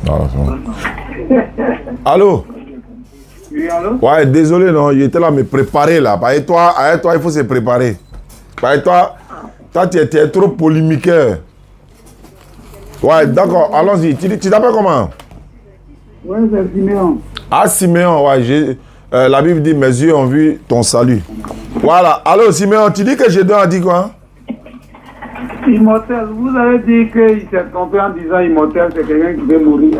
Voilà, c'est bon. Allô? Oui, allô? Ouais, désolé, non, j'étais là me préparer là. Parce que toi, il faut se préparer. Parce que toi tu es trop polémiqueur. Ouais, d'accord, allons-y. Tu t'appelles comment? Oui, c'est Siméon. Ah, Siméon, ouais, la Bible dit, mes yeux ont vu ton salut. Voilà, allô, Siméon, tu dis que Gédéon a dit quoi? Immortel, vous avez dit qu'il s'est trompé en disant immortel, c'est quelqu'un qui peut mourir.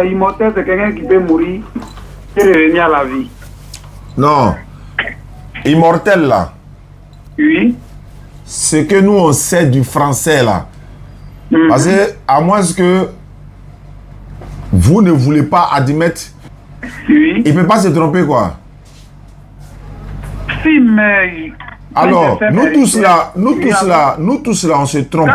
Immortel, c'est quelqu'un qui peut mourir et revenir à la vie. Non. Immortel, là. Oui. Ce que nous, on sait du français, là. Parce que, à moins que vous ne voulez pas admettre, Oui. il ne peut pas se tromper, quoi. Si, mais... Alors, nous tous là, on se trompe.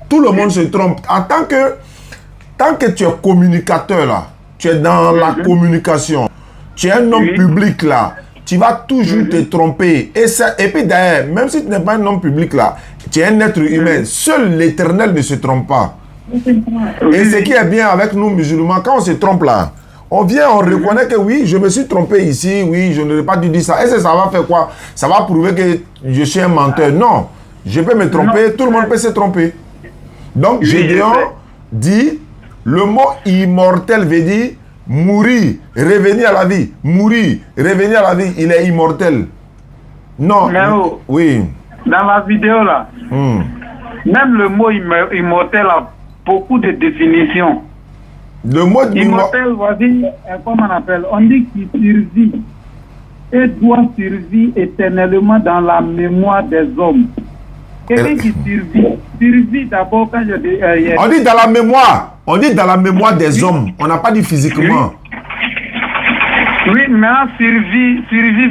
Tout le monde se trompe. Tant que tu es communicateur, là, tu es dans la communication, tu es un homme public, là, tu vas toujours te tromper. Et puis d'ailleurs, même si tu n'es pas un homme public, là, tu es un être humain. Seul l'Éternel ne se trompe pas. Et ce qui est bien avec nous musulmans, quand on se trompe là, on vient, on reconnaît que oui, je me suis trompé ici, oui, je n'aurais pas dû dire ça. Et ça va faire quoi? Ça va prouver que je suis un menteur. Non, je peux me tromper, tout le monde peut se tromper. Donc, Gédéon dit, le mot immortel veut dire mourir, revenir à la vie. Mourir, revenir à la vie, il est immortel. Non, oui. Dans la vidéo là, même le mot immortel a beaucoup de définitions. Le mot immortel, voici, comment on appelle? On dit qu'il survit et doit survivre éternellement dans la mémoire des hommes. Quelqu'un qui survit d'abord quand je dis... on dit dans la mémoire. On dit dans la mémoire des hommes. On n'a pas dit physiquement. Oui, mais survie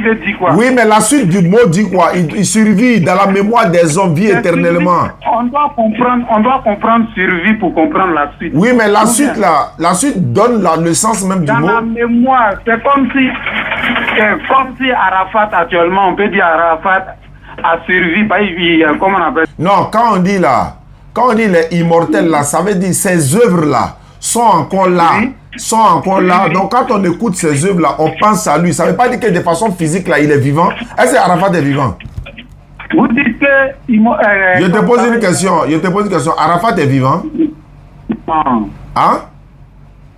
veut dire quoi? Oui, mais la suite du mot dit quoi? Il survit dans la mémoire des hommes, vit éternellement. On doit comprendre survie pour comprendre la suite. Oui, mais la suite là, la suite donne le sens même du mot. Dans la mémoire, c'est comme si Arafat actuellement, on peut dire Arafat a survécu, comment on appelle? Non, quand on dit les immortels là, ça veut dire ces œuvres là sont encore là. Sont encore là. Donc quand on écoute ces œuvres là, on pense à lui. Ça ne veut pas dire que de façon physique là, il est vivant. Est-ce que Arafat est vivant? Vous dites que... je te pose une question. Arafat est vivant? Non. Hein?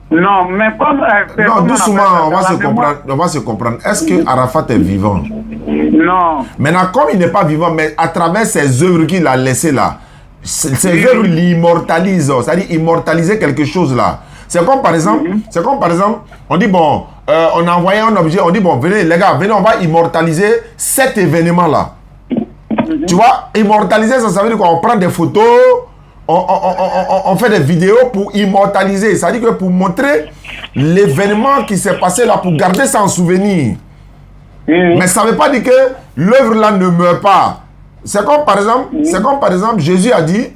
Non, mais comme... non, doucement, on va se comprendre. Est-ce que Arafat est vivant? Non. Maintenant, comme il n'est pas vivant, mais à travers ces œuvres qu'il a laissées là, ces œuvres l'immortalisent. C'est-à-dire immortaliser quelque chose là. C'est comme par exemple, on dit bon, on a envoyé un objet, on dit bon, venez les gars, venez, on va immortaliser cet événement là. Tu vois, immortaliser, ça veut dire qu'on prend des photos, on fait des vidéos pour immortaliser. Ça veut dire que pour montrer l'événement qui s'est passé là, pour garder ça en souvenir. Mais ça ne veut pas dire que l'œuvre là ne meurt pas. C'est comme par exemple, Jésus a dit,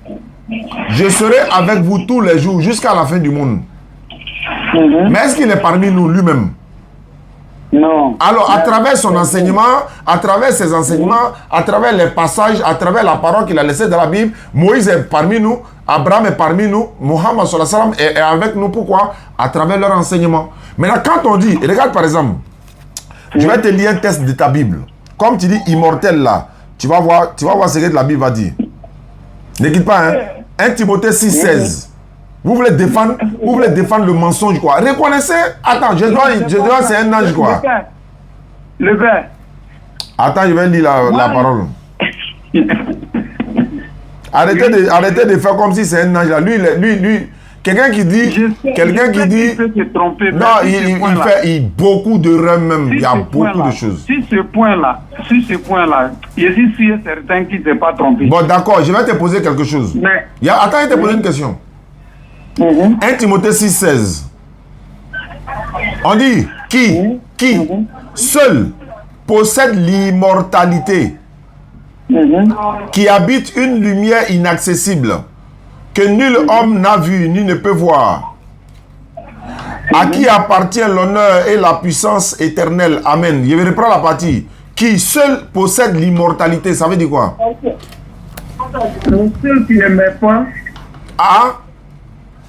je serai avec vous tous les jours jusqu'à la fin du monde. Mais est-ce qu'il est parmi nous lui-même? Non. Alors, à travers son enseignement, à travers ses enseignements, à travers les passages, à travers la parole qu'il a laissée dans la Bible, Moïse est parmi nous, Abraham est parmi nous, Mohammed sallallahu alayhi wa sallam est avec nous. Pourquoi? À travers leur enseignement. Maintenant, quand on dit, regarde par exemple, je vais te lire un texte de ta Bible. Comme tu dis immortel là, tu vas voir ce que la Bible va dire. Ne quitte pas, hein. 1 Timothée 6, 16. Vous voulez défendre le mensonge, quoi. Reconnaissez. Attends, je dois c'est un ange, quoi. Le père. Attends, je vais lire la parole. Arrêtez de faire comme si c'est un ange, là. Lui, quelqu'un qui dit... Non, il fait beaucoup d'erreurs même. Il y a beaucoup de choses. Sur ce point-là, je suis sûr et certain qu'il ne s'est pas trompé. Bon, d'accord, je vais te poser quelque chose. Attends, je vais te poser une question. 1 Timothée 6, 16. On dit qui seul possède l'immortalité, qui habite une lumière inaccessible, que nul homme n'a vu ni ne peut voir, à qui appartient l'honneur et la puissance éternelle. Amen. Je vais reprendre la partie. Qui seul possède l'immortalité. Ça veut dire quoi? Le seul qui ne meurt pas. Ah?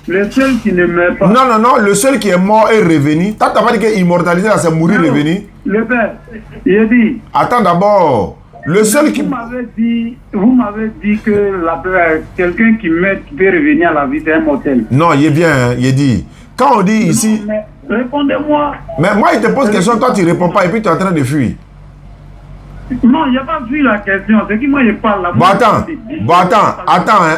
Le seul qui ne meurt pas. Non, non, non, le seul qui est mort est revenu. T'as pas dit que immortalité, là, c'est mourir, Non, revenir. Le père, il dit. Attends d'abord. Le seul qui... Vous m'avez dit que quelqu'un qui meurt peut revenir à la vie, c'est un mortel. Non, il est bien, hein, il est dit. Quand on dit ici... Non, mais répondez-moi. Mais moi, il te pose question, toi, tu réponds pas et puis tu es en train de fuir. Non, il n'y a pas vu la question. C'est qui moi je parle là. Bon,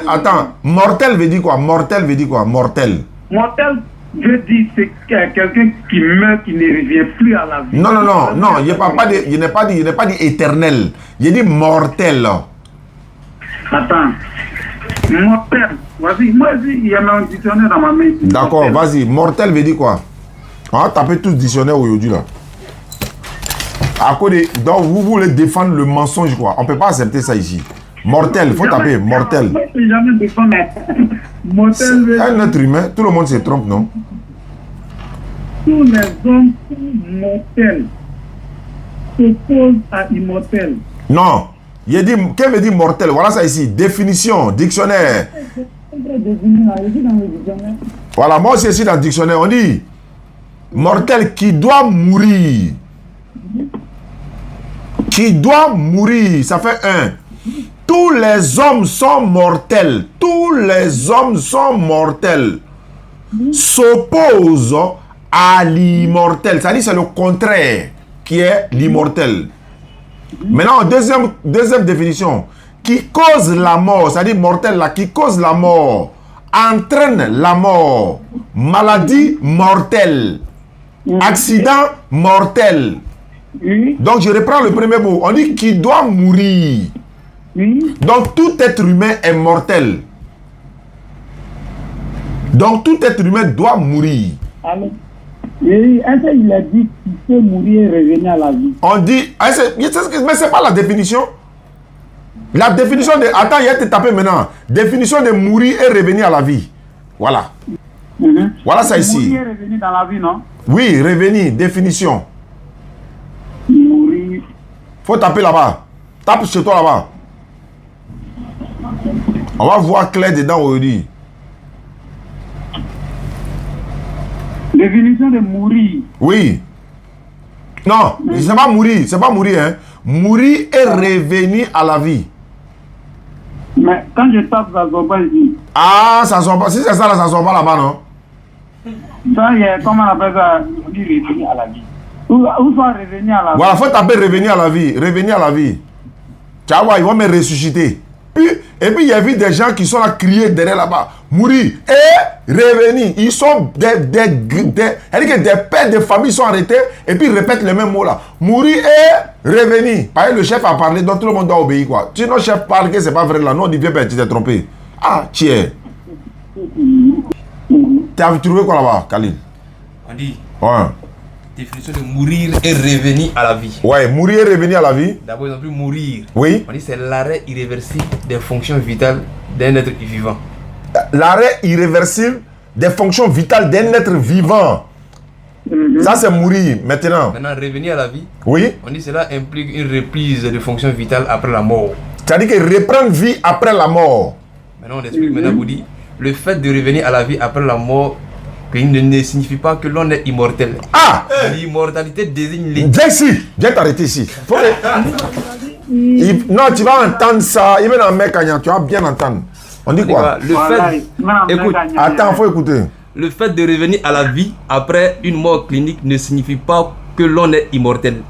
attends. Mortel veut dire quoi? Mortel veut dire quoi? Mortel. Mortel veut dire c'est quelqu'un qui meurt, qui ne revient plus à la vie. Non, il n'est pas dit éternel. Il dit mortel. Attends. Mortel. Vas-y, moi, il y a un dictionnaire dans ma main. D'accord, vas-y. Mortel veut dire quoi? On va taper tous le dictionnaire aujourd'hui là. À côté, donc vous voulez défendre le mensonge quoi. On ne peut pas accepter ça ici. Mortel, il faut taper mortel. Jamais défendre. Mortel. Un être humain, tout le monde se trompe, non? Tous les hommes sont mortels. S'opposent à immortel. Non. Il dit, qu'est-ce que veut dire mortel? Voilà ça ici. Définition, dictionnaire. Voilà, moi aussi ici dans le dictionnaire, on dit mortel qui doit mourir. Qui doit mourir, ça fait un. Tous les hommes sont mortels. Tous les hommes sont mortels. S'opposent à l'immortel. C'est-à-dire c'est le contraire qui est l'immortel. Maintenant, deuxième définition. Qui cause la mort, c'est-à-dire mortel là, qui cause la mort, entraîne la mort. Maladie mortelle. Accident mortel. Oui. Donc je reprends le premier mot. On dit qui doit mourir. Oui. Donc tout être humain est mortel. Donc tout être humain doit mourir. Alors, oui, est-ce qu'il a dit qu'il peut mourir et revenir à la vie? On dit, mais c'est pas la définition. La définition de, attends, il a été tapé maintenant. Définition de mourir et revenir à la vie. Voilà. Voilà ça ici. Mourir et revenir dans la vie, non? Oui, revenir, définition. Mourir. Faut taper là-bas. Tape chez toi là-bas. On va voir clair dedans aujourd'hui. Définition de mourir. Oui. Non, c'est pas mourir, hein. Mourir et revenir à la vie. Mais quand je tape, ça ne sort pas ici. Ah, ça sort pas. Si c'est ça, là, ça sort pas là-bas, non? Ça, il y a, comment on appelle ça? Revenir à la vie. Où soit revenir à la vie. Voilà, faut taper revenir à la vie. Revenir à la vie. Tu vas voir, ils vont me ressusciter. Et puis, il y a vu des gens qui sont là crier derrière là-bas. Mourir et revenir. Ils sont des pères de famille sont arrêtés et puis ils répètent les mêmes mots là. Mourir et revenir. Parce que le chef a parlé, donc tout le monde doit obéir quoi. Sinon, le chef parle que c'est pas vrai là. Non, on dit, viens, tu t'es trompé. Ah, tiens. Tu as trouvé quoi là-bas, Khalil? On dit. Ouais. Définition de mourir et revenir à la vie. Ouais, mourir et revenir à la vie. D'abord, ils ont pu mourir. Oui. On dit c'est l'arrêt irréversible des fonctions vitales d'un être vivant. L'arrêt irréversible des fonctions vitales d'un être vivant. Ça, c'est mourir. Maintenant, revenir à la vie. Oui. On dit cela implique une reprise de fonctions vitales après la mort. C'est-à-dire que reprendre vie après la mort. Maintenant, on explique maintenant, vous dit, le fait de revenir à la vie après la mort ne signifie pas que l'on est immortel. Ah! L'immortalité désigne l'état. Viens ici, viens t'arrêter ici. Non, tu vas entendre ça. Il va dans mec, tu vas bien entendre. On dit quoi? Écoute, attends, faut écouter. Le fait de revenir à la vie après une mort clinique ne signifie pas que l'on est immortel.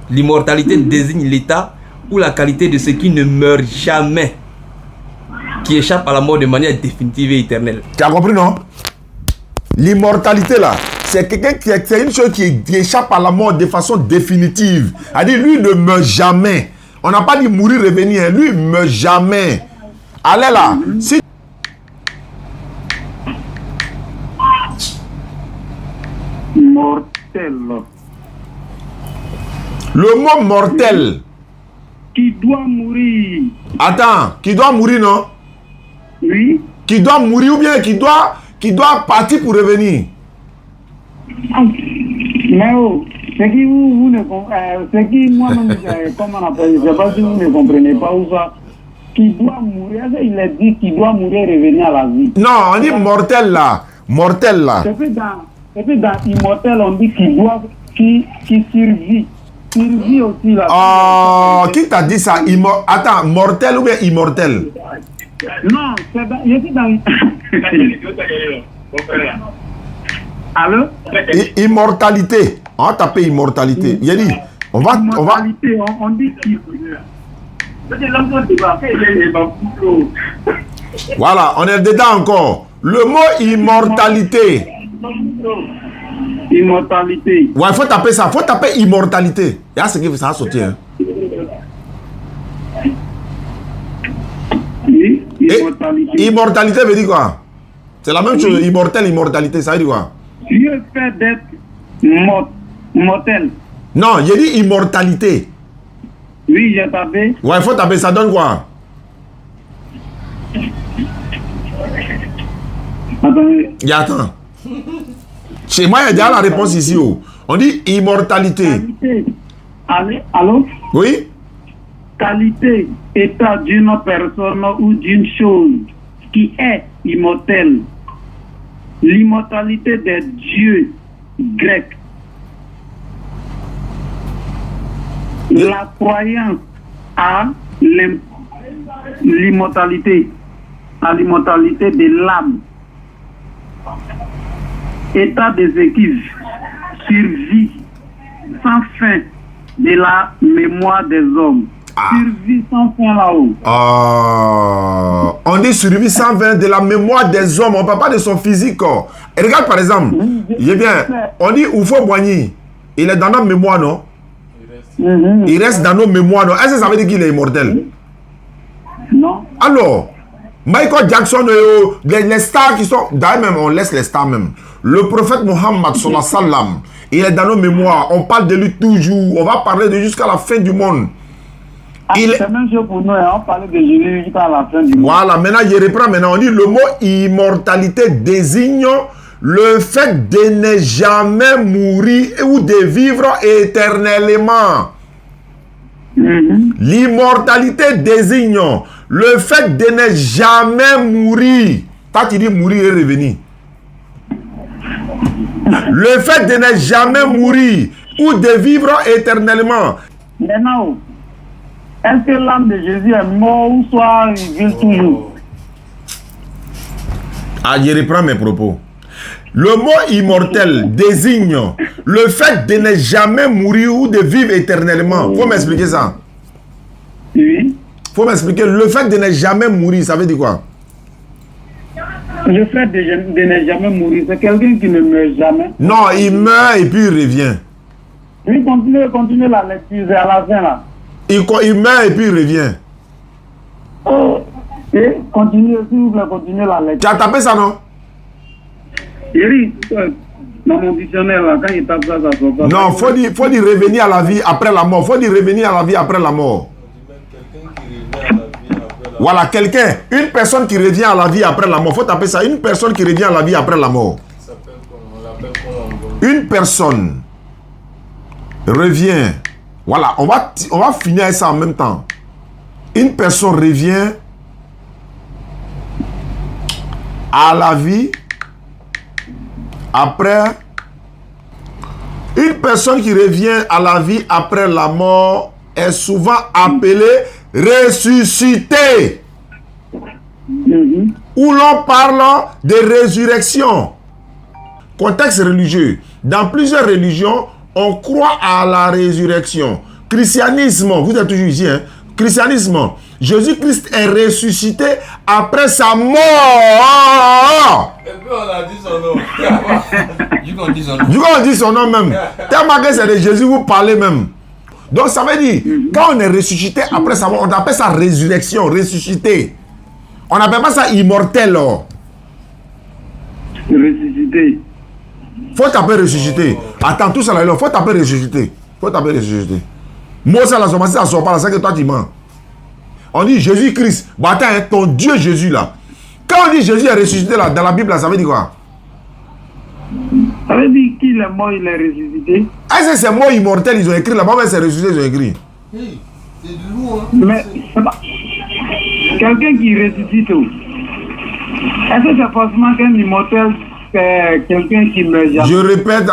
L'immortalité désigne l'état ou la qualité de ce qui ne meurt jamais, qui échappe à la mort de manière définitive et éternelle. Tu as compris, non? L'immortalité là, c'est quelqu'un c'est une chose qui échappe à la mort de façon définitive. C'est-à-dire, lui ne meurt jamais. On n'a pas dit mourir, revenir. Lui, il ne meurt jamais. Allez là. Si... Mortel. Le mot mortel. Qui doit mourir. Attends, qui doit mourir, non? Oui. Qui doit mourir ou bien qui doit partir pour revenir. Mais oh, c'est qui vous ne comprenez, c'est qui moi-même, comment on appelle, je ne sais pas si vous ne comprenez pas ou ça. qui doit mourir. Il est dit qu'il doit mourir et revenir à la vie. Non, on dit mortel là. Mortel là. Et puis dans immortel, on dit qu'il doit, qui survit. Survit aussi là. Oh, qui t'a dit ça? Attends, mortel ou bien immortel? Non, c'est dans. Je suis dans. Allô? Immortalité. On va taper immortalité. Il a dit, on va. Immortalité, on dit qu'il. Voilà, on est dedans encore. Le mot immortalité. Immortalité. Ouais, il faut taper ça. Il faut taper immortalité. Il y a ce qui ça va sortir. Oui, immortalité. Immortalité veut dire quoi? C'est la même chose. Immortel, immortalité, ça veut dire quoi? Le fait d'être mortel. Non, j'ai dit immortalité. Oui, j'ai tapé. Ouais, il faut taper. Ça donne quoi? Attendez. Attends. Chez moi, il y a déjà la réponse ici. Oh. On dit immortalité. Qualité. Allô? Oui? Qualité, état d'une personne ou d'une chose qui est immortelle. L'immortalité des dieux grecs. La croyance à l'immortalité. À l'immortalité de l'âme. État des équipes. Survie sans fin de la mémoire des hommes. Survie sans fin là-haut. On dit survie sans fin de la mémoire des hommes. On ne parle pas de son physique. Et regarde par exemple, on dit Oufo Boigny. Il est dans notre mémoire, non? Il reste dans nos mémoires, non? Est-ce que ça veut dire qu'il est immortel? Non. Alors, Michael Jackson, les stars qui sont... D'ailleurs même, on laisse les stars même. Le prophète Mohammed, sallam, il est dans nos mémoires. On parle de lui toujours. On va parler de lui jusqu'à la fin du monde. C'est la même chose pour nous. On parle de Jésus jusqu'à la fin du monde. Voilà, maintenant je reprends. Maintenant, on dit le mot immortalité désigne le fait de ne jamais mourir ou de vivre éternellement. L'immortalité désigne le fait de ne jamais mourir. Toi, tu dis mourir et revenir. Le fait de ne jamais mourir ou de vivre éternellement. Maintenant, est-ce que l'âme de Jésus est mort ou soit il vit toujours? Ah, je reprends mes propos. Le mot immortel désigne le fait de ne jamais mourir ou de vivre éternellement. Faut m'expliquer ça. Oui. Faut m'expliquer. Le fait de ne jamais mourir, ça veut dire quoi? Le fait de ne jamais mourir, c'est quelqu'un qui ne meurt jamais. Non, il meurt et puis il revient. Oui, continue la lecture, c'est à la fin là. Il meurt et puis il revient. Et continue, s'il vous plaît, continue la lecture. Tu as tapé ça, non? Oui, dans mon dictionnaire là, quand il tape ça, ça sort pas. Non, faut dire revenir à la vie après la mort. Faut dire revenir à la vie après la mort. Voilà, quelqu'un, une personne qui revient à la vie après la mort. Faut taper ça, une personne qui revient à la vie après la mort. Une personne revient. Voilà, on va finir ça en même temps. Une personne revient à la vie après. Une personne qui revient à la vie après la mort est souvent appelée ressuscité, où l'on parle de résurrection. Contexte religieux. Dans plusieurs religions, on croit à la résurrection. Christianisme, vous êtes toujours ici, hein? Christianisme, Jésus-Christ est ressuscité après sa mort. Et puis on a dit son nom. Du coup, on dit son nom. Du coup, on dit son nom même. Tellement que c'est de Jésus, vous parlez même. Donc ça veut dire, quand on est ressuscité après sa mort, on appelle ça résurrection, ressuscité. On n'appelle pas ça immortel. Ressuscité. Faut taper ressuscité. Attends, tout ça là, faut taper ressuscité. Faut taper ressuscité. Moi, ça là, ça sort pas là, c'est que toi tu mens. On dit Jésus-Christ. Bah attends, hein, ton Dieu Jésus là. Quand on dit Jésus est ressuscité là, dans la Bible là, ça veut dire quoi? Ça veut dire qu'il est mort, il est ressuscité. Est-ce que c'est mort immortel, ils ont écrit là-bas, mais c'est ressuscité, ils ont écrit. Oui, c'est de nous, hein. Mais Quelqu'un qui ressuscite. Est-ce que c'est forcément qu'un immortel, c'est quelqu'un qui meurt jamais? Je répète,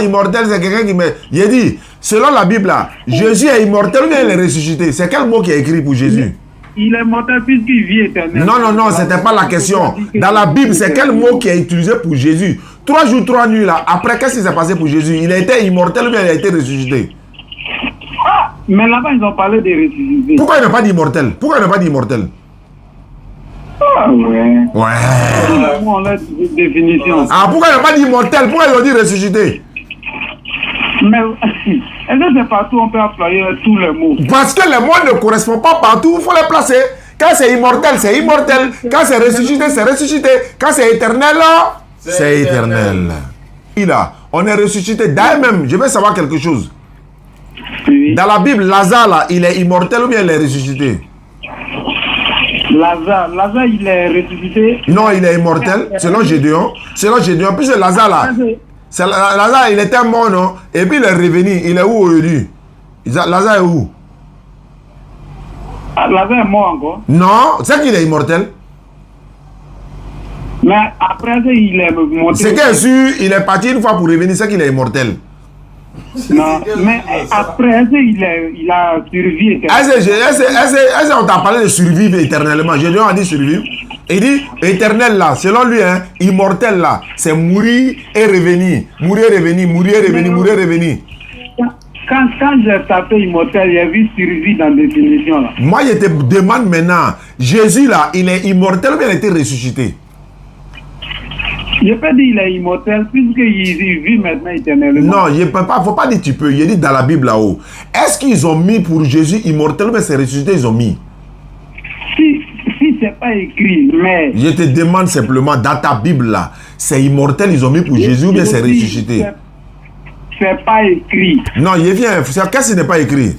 immortel, c'est quelqu'un qui meurt. J'ai dit, selon la Bible, là, Jésus est immortel ou bien il est ressuscité? C'est quel mot qui est écrit pour Jésus? Il est mortel puisqu'il vit éternellement. Non, c'était pas la question. Dans la Bible, c'est quel mot qui est utilisé pour Jésus? 3 jours, 3 nuits, là. Après, qu'est-ce qui s'est passé pour Jésus? Il a été immortel ou bien il a été ressuscité? Mais là-bas, ils ont parlé de ressuscité. Pourquoi il n'a pas dit immortel? Pourquoi il n'a pas dit immortel? Ah ouais. Ouais. On a une définition. Pourquoi il n'a pas dit immortel? Pourquoi ils ont dit ressuscité? Mais est-ce que c'est partout on peut employer tous les mots? Parce que les mots ne correspondent pas partout, il faut les placer. Quand c'est immortel, c'est immortel. Quand c'est ressuscité, c'est ressuscité. Quand c'est éternel, c'est éternel. Là, on est ressuscité. D'ailleurs même, je veux savoir quelque chose. Oui. Dans la Bible, Lazare, là, il est immortel ou bien il est ressuscité? Lazare, il est ressuscité. Non, il est immortel, selon Gédéon. Selon Gédéon, puisque Lazare, là, Lazare, il était mort, non? Et puis il est revenu. Il est où aujourd'hui? Lazare est où? Lazare est mort encore. Non, c'est qu'il est immortel. Mais après, il est monté. C'est qu'il est sûr, il est parti une fois pour revenir, c'est qu'il est immortel. Non, mais après, il a survécu. Est-ce qu'on t'a parlé de survivre éternellement? Gédéon a dit survivre. Il dit éternel là, selon lui, hein, immortel là, c'est mourir et revenir. Mourir et revenir, mourir et revenir, mourir et revenir. Quand j'ai tapé immortel, j'ai vu survie dans la définition là. Moi, je te demande maintenant, Jésus là, il est immortel ou bien il a été ressuscité? Je peux dire qu'il est immortel puisqu'il vit maintenant éternellement. Non, il ne faut pas dire tu peux. Il dit dans la Bible là-haut. Est-ce qu'ils ont mis pour Jésus immortel ou bien c'est ressuscité, ils ont mis? Si c'est pas écrit, mais... Je te demande simplement, dans ta Bible là, c'est immortel, ils ont mis pour Jésus ou bien c'est ressuscité? C'est pas écrit. Non, il vient. Qu'est-ce qui n'est pas écrit?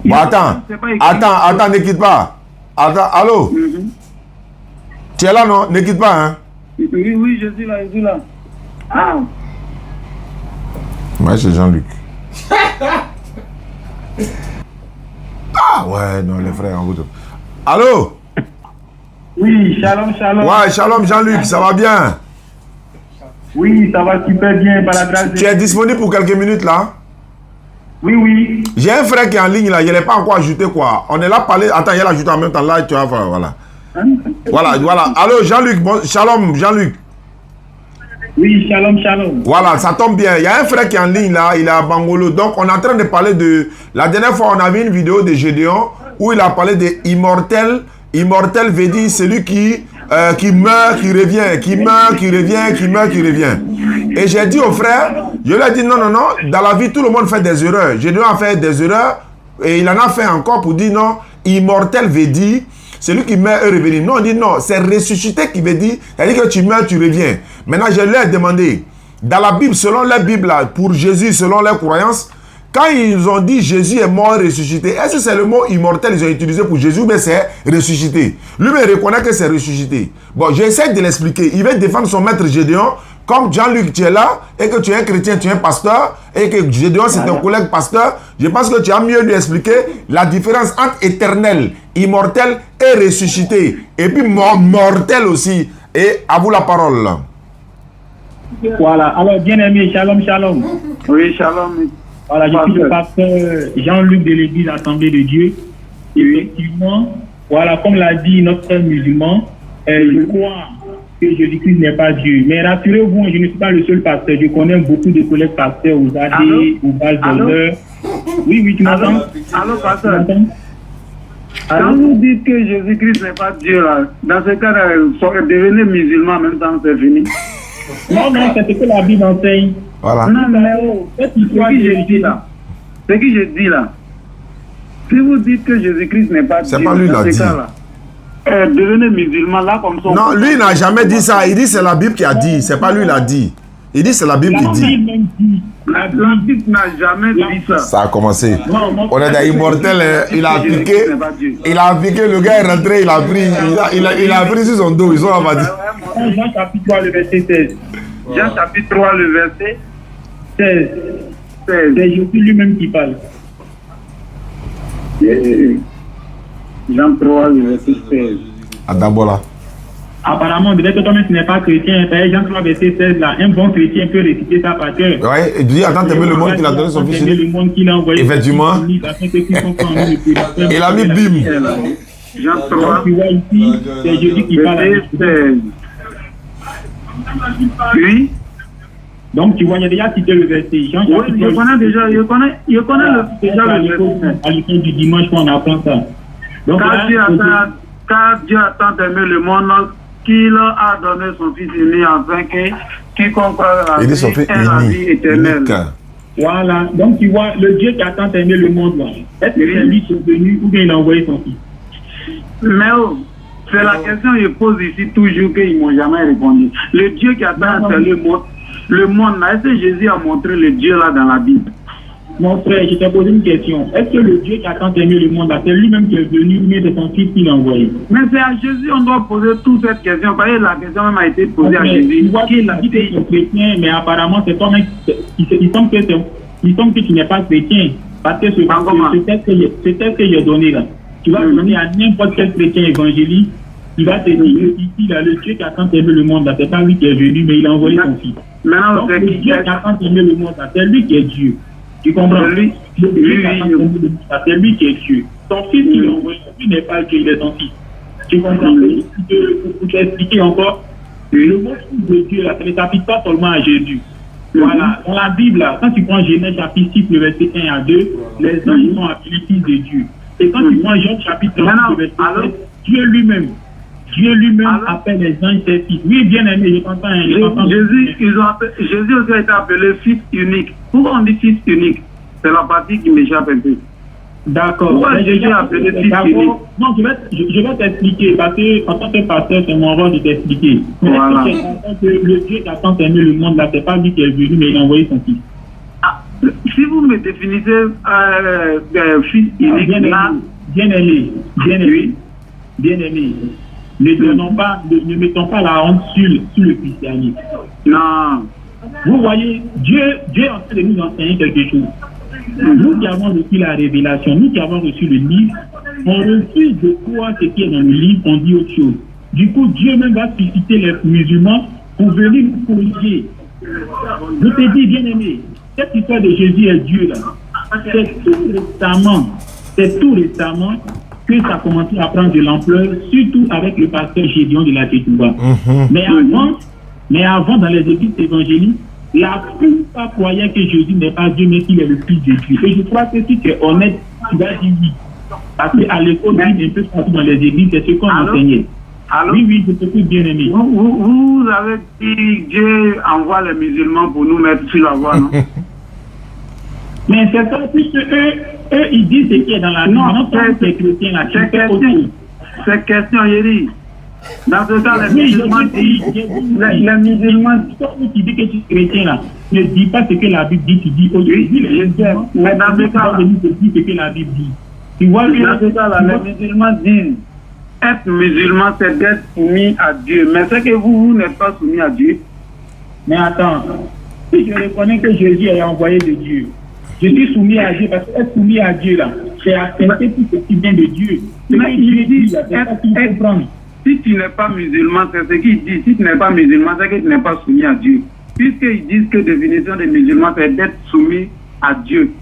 Bon, attends, ne quitte pas. Attends, allô? Tu es là, non? Ne quitte pas, hein? Oui, je suis là, Ah! Moi, c'est Jean-Luc. Ouais, non, les frères, en route. Allô? Oui, shalom. Ouais, shalom, Jean-Luc, ça va bien? Oui, ça va super bien, par la grâce de Dieu. Tu es disponible pour quelques minutes, là? Oui. J'ai un frère qui est en ligne, là, il n'est pas encore ajouté, quoi. On est là parler. Attends, il a ajouté en même temps, là, tu vas voir, voilà. Voilà. Allô, Jean-Luc, shalom, Jean-Luc. Oui, shalom. Voilà, ça tombe bien. Il y a un frère qui est en ligne là, il est à Bangolo. Donc, on est en train de parler de... La dernière fois, on avait une vidéo de Gédéon où il a parlé de immortel. Immortel veut dire celui qui meurt, qui revient, qui meurt, qui revient, qui meurt, qui revient. Et j'ai dit au frère, je lui ai dit non, dans la vie, tout le monde fait des erreurs. Gédéon a fait des erreurs et il en a fait encore pour dire non, immortel veut dire... Celui qui meurt et revenir. Non, on dit non, c'est ressuscité qui veut dire, c'est-à-dire que tu meurs, tu reviens. Maintenant, je leur ai demandé, dans la Bible, selon la Bible, là, pour Jésus, selon leurs croyances, quand ils ont dit Jésus est mort et ressuscité, est-ce que c'est le mot immortel qu'ils ont utilisé pour Jésus ou bien c'est ressuscité? Lui-même reconnaît que c'est ressuscité. Bon, j'essaie de l'expliquer. Il veut défendre son maître Gédéon. Comme Jean-Luc, tu es là, et que tu es un chrétien, tu es un pasteur, et que Gédéon, c'est un collègue pasteur, je pense que tu as mieux lui expliquer la différence entre éternel, immortel et ressuscité. Et puis mortel aussi. Et à vous la parole. Voilà, alors bien aimé, shalom. Oui, shalom. Voilà, je suis le pasteur Jean-Luc de l'église Assemblée de Dieu. Effectivement, voilà, comme l'a dit notre frère musulman, je crois que Jésus-Christ n'est pas Dieu. Mais rassurez-vous, je ne suis pas le seul pasteur. Je connais beaucoup de collègues pasteurs aux AD, aux bases d'honneur. Oui, tu m'entends? Allô, pasteur. Quand vous dites que Jésus-Christ n'est pas Dieu, là, dans ce cas, devenez musulman en même temps, c'est fini. Non, c'est ce que la Bible enseigne. Voilà. Non, mais ce que je dis là, si vous dites que Jésus-Christ n'est pas Dieu, c'est pas lui dans l'a ce dit. cas-là, devenez musulman là comme ça. Non, lui n'a jamais dit ça. Il dit c'est la Bible qui a dit. C'est pas lui l'a dit. Il dit c'est la Bible qui dit. La Bible n'a jamais dit ça. Ça a commencé. On est des immortels. Il a appliqué. Le gars est rentré. Il a pris sur son dos. Ils sont là-bas dit. Jean chapitre 3, le verset 16. Jean chapitre 3, le verset 16. C'est Jésus lui-même qui parle. Jean 3, le verset 16. D'abord là. Apparemment, peut-être que toi-même tu n'es pas chrétien. Jean 3, verset 16, là, un bon chrétien peut réciter ça par cœur. Ouais, et Dieu attend d'aimer le monde qu'il a donné son fils unique. Le monde qu'il a envoyé. Effectivement. Il a mis bim. Jean 3, tu vois ici, c'est Jésus qui parle. verset 16. Oui. Donc tu vois, il y a déjà cité le verset. Jean, Oui, je connais déjà, je connais déjà le verset. À l'école du dimanche, on apprend ça. Donc, car Dieu a tant aimé le monde qu'il a donné son Fils unique afin que quiconque croit à la vie ait la vie éternelle. Voilà. Donc tu vois, le Dieu qui a tant aimé le monde, là, est-ce que c'est lui qui est venu ou bien il a envoyé son Fils? Mais c'est la question que je pose ici toujours qu'ils ne m'ont jamais répondu. Le Dieu qui a tant aimé le monde, est-ce que Jésus a montré le Dieu là dans la Bible? Mon frère, je t'ai posé une question. Est-ce que le Dieu qui a tant aimé le monde, c'est lui-même qui est venu, ou bien c'est son Fils qui l'a envoyé? Mais c'est à Jésus on doit poser toute cette question. Parce que la question même a été posée à Jésus. Tu vois qu'il a dit que c'est chrétien, mais apparemment c'est toi-même. Il semble que tu n'es pas chrétien. Parce que c'est tel que j'ai donné là. Tu vas donner à n'importe quel chrétien évangélique. Il va te dire ici, là, le Dieu qui a tant aimé le monde, c'est pas lui qui est venu, mais il a envoyé son Fils. Maintenant, donc, le Dieu qui a tant aimé le monde, c'est lui qui est Dieu. Tu comprends? C'est lui qui est Dieu. Ton Fils qui l'a envoyé, lui n'est pas Dieu, il est ton Fils. Tu comprends? Pour t'expliquer encore, le mot Fils de Dieu, là, ça ne s'applique pas seulement à Jésus. Voilà. Dans la Bible, là, quand tu prends Genèse chapitre 6, le verset 1 à 2, les anges sont appelés Fils de Dieu. Et quand tu prends Jean chapitre 3, le verset 7, Dieu lui-même appelle les anges ses fils. Oui, bien aimé, je t'entends. Jésus aussi a été appelé Fils unique. Pourquoi on dit Fils unique? C'est la partie qui m'échappe un peu. D'accord. Pourquoi Jésus a appelé Fils unique? Non, je vais t'expliquer, parce que en tant que pasteur, c'est mon rôle de t'expliquer. Voilà. Le Dieu qui a tant aimé le monde, là, c'est pas lui qui est venu, mais il a envoyé son Fils. Si vous me définissez Fils unique, bien aimé. Ne mettons pas la honte sur le christianisme. Non. Vous voyez, Dieu est en train de nous enseigner quelque chose. Nous qui avons reçu la révélation, nous qui avons reçu le livre, on refuse de croire ce qui est dans le livre, on dit autre chose. Du coup, Dieu même va susciter les musulmans pour venir nous corriger. Je te dis, bien aimé, cette histoire de Jésus est Dieu là. C'est tout récemment que ça a commencé à prendre de l'ampleur, surtout avec le pasteur Gédéon de la Tétouba. Mais avant, dans les églises évangéliques, la plupart croyaient que Jésus n'est pas Dieu, mais qu'il est le Fils de Dieu. Et je crois que si tu es honnête, tu vas dire oui. Parce qu'à l'école, un peu partout dans les églises, c'est ce qu'on enseignait. Oui, je te suis bien aimé. Vous avez dit Dieu envoie les musulmans pour nous mettre sur la voie, non? Mais c'est ça, puisque eux, ils disent ce qui est dans la Bible. Non, c'est chrétien là. C'est question, Yeri. Dans ce cas, les musulmans disent. Les musulmans qui disent que tu es chrétien là, ne dis pas ce que la Bible dit, tu dis aujourd'hui. Mais dans ce cas, ce que la Bible dit. Tu vois, dans ce cas, les musulmans disent être musulman, c'est d'être soumis à Dieu. Mais c'est que vous n'êtes pas soumis à Dieu. Mais attends, si je reconnais que Jésus est envoyé de Dieu, je suis soumis à Dieu, parce qu'être soumis à Dieu là, c'est accepter tout ce qui vient de Dieu. Mais il dit, si tu n'es pas musulman, c'est ce qu'il dit. Si tu n'es pas musulman, c'est que tu n'es pas soumis à Dieu. Puisqu'ils disent que la définition des musulmans, c'est d'être soumis à Dieu.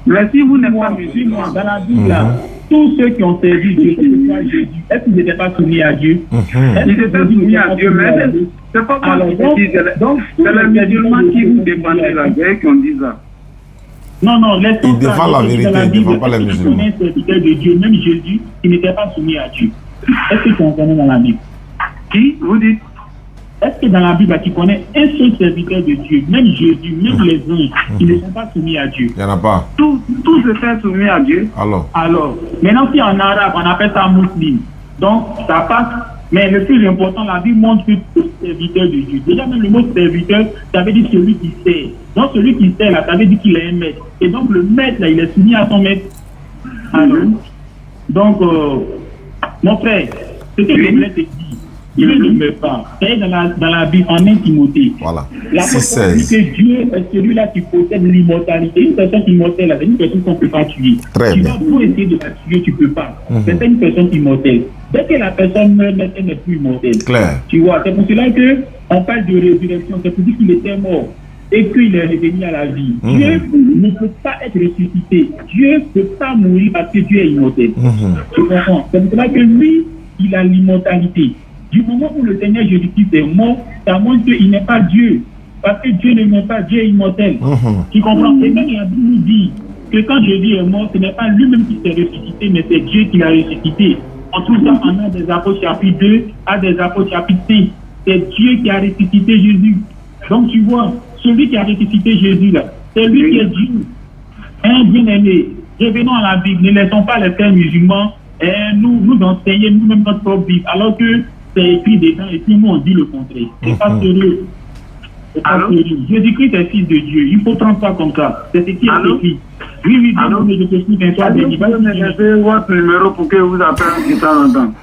Mais si vous n'êtes pas musulman, dans la Bible là, tous ceux qui ont servi Dieu, Jésus, est-ce qu'ils n'étaient pas soumis à Dieu? Ils étaient soumis à Dieu, mais c'est pas moi qui dis. C'est les musulmans qui vous défendent la guerre qui ont dit ça. Non, laisse il défend la vérité, il ne défend pas les musulmans. Un serviteur de Dieu, même Jésus, il n'était pas soumis à Dieu. Est-ce que tu connais dans la Bible? Qui? Vous dites? Est-ce que dans la Bible, tu connais un seul serviteur de Dieu, même Jésus, même les anges, qui ne sont pas soumis à Dieu? Il n'y en a pas. Tous étaient soumis à Dieu. Alors, maintenant, si en arabe, on appelle ça musulman, donc ça passe. Mais le plus important, la Bible montre que c'est le serviteur de Dieu. Déjà, même le mot serviteur, ça veut dire celui qui sert. Donc, celui qui sert, là, ça veut dire qu'il est un maître. Et donc, le maître, là, il est soumis à son maître. Alors, donc, mon frère, ce que je voulais te dire, Dieu ne meurt pas. C'est dans la Bible, en 1 Timothée. Voilà. L'apôtre dit que Dieu est celui-là qui possède l'immortalité. Une personne immortelle, c'est une personne qu'on ne peut pas tuer. Très tu bien. vas pour essayer de la tuer, tu ne peux pas. C'est une personne immortelle. Dès que la personne meurt, elle n'est plus immortelle. Clair. Tu vois, c'est pour cela qu'on parle de résurrection. C'est pour dire qu'il était mort et qu'il est revenu à la vie. Dieu ne peut pas être ressuscité. Dieu ne peut pas mourir parce que Dieu est immortel. Tu comprends? C'est pour cela que lui, il a l'immortalité. Du moment où le Seigneur Jésus-Christ est mort, ça montre qu'il n'est pas Dieu. Parce que Dieu ne meurt pas, Dieu est immortel. Tu comprends? Et même la Bible nous dit que quand Jésus est mort, ce n'est pas lui-même qui s'est ressuscité, mais c'est Dieu qui l'a ressuscité. On trouve ça en Actes des Apôtres chapitre 2, Actes des Apôtres chapitre 5. C'est Dieu qui a ressuscité Jésus. Donc tu vois, celui qui a ressuscité Jésus là, c'est lui qui est Dieu. Hein, bien-aimé, revenons à la Bible, ne laissons pas les frères musulmans nous enseigner nous-mêmes notre propre Bible, alors que c'est écrit dedans et puis nous on dit le contraire. C'est pas sérieux. C'est pas sérieux. Jésus-Christ est fils de Dieu. Il faut prendre ça comme ça. C'est ce qui est écrit. Oui, mais je te suis un soir. Je vais me laisser votre numéro pour que vous appelez de temps en temps.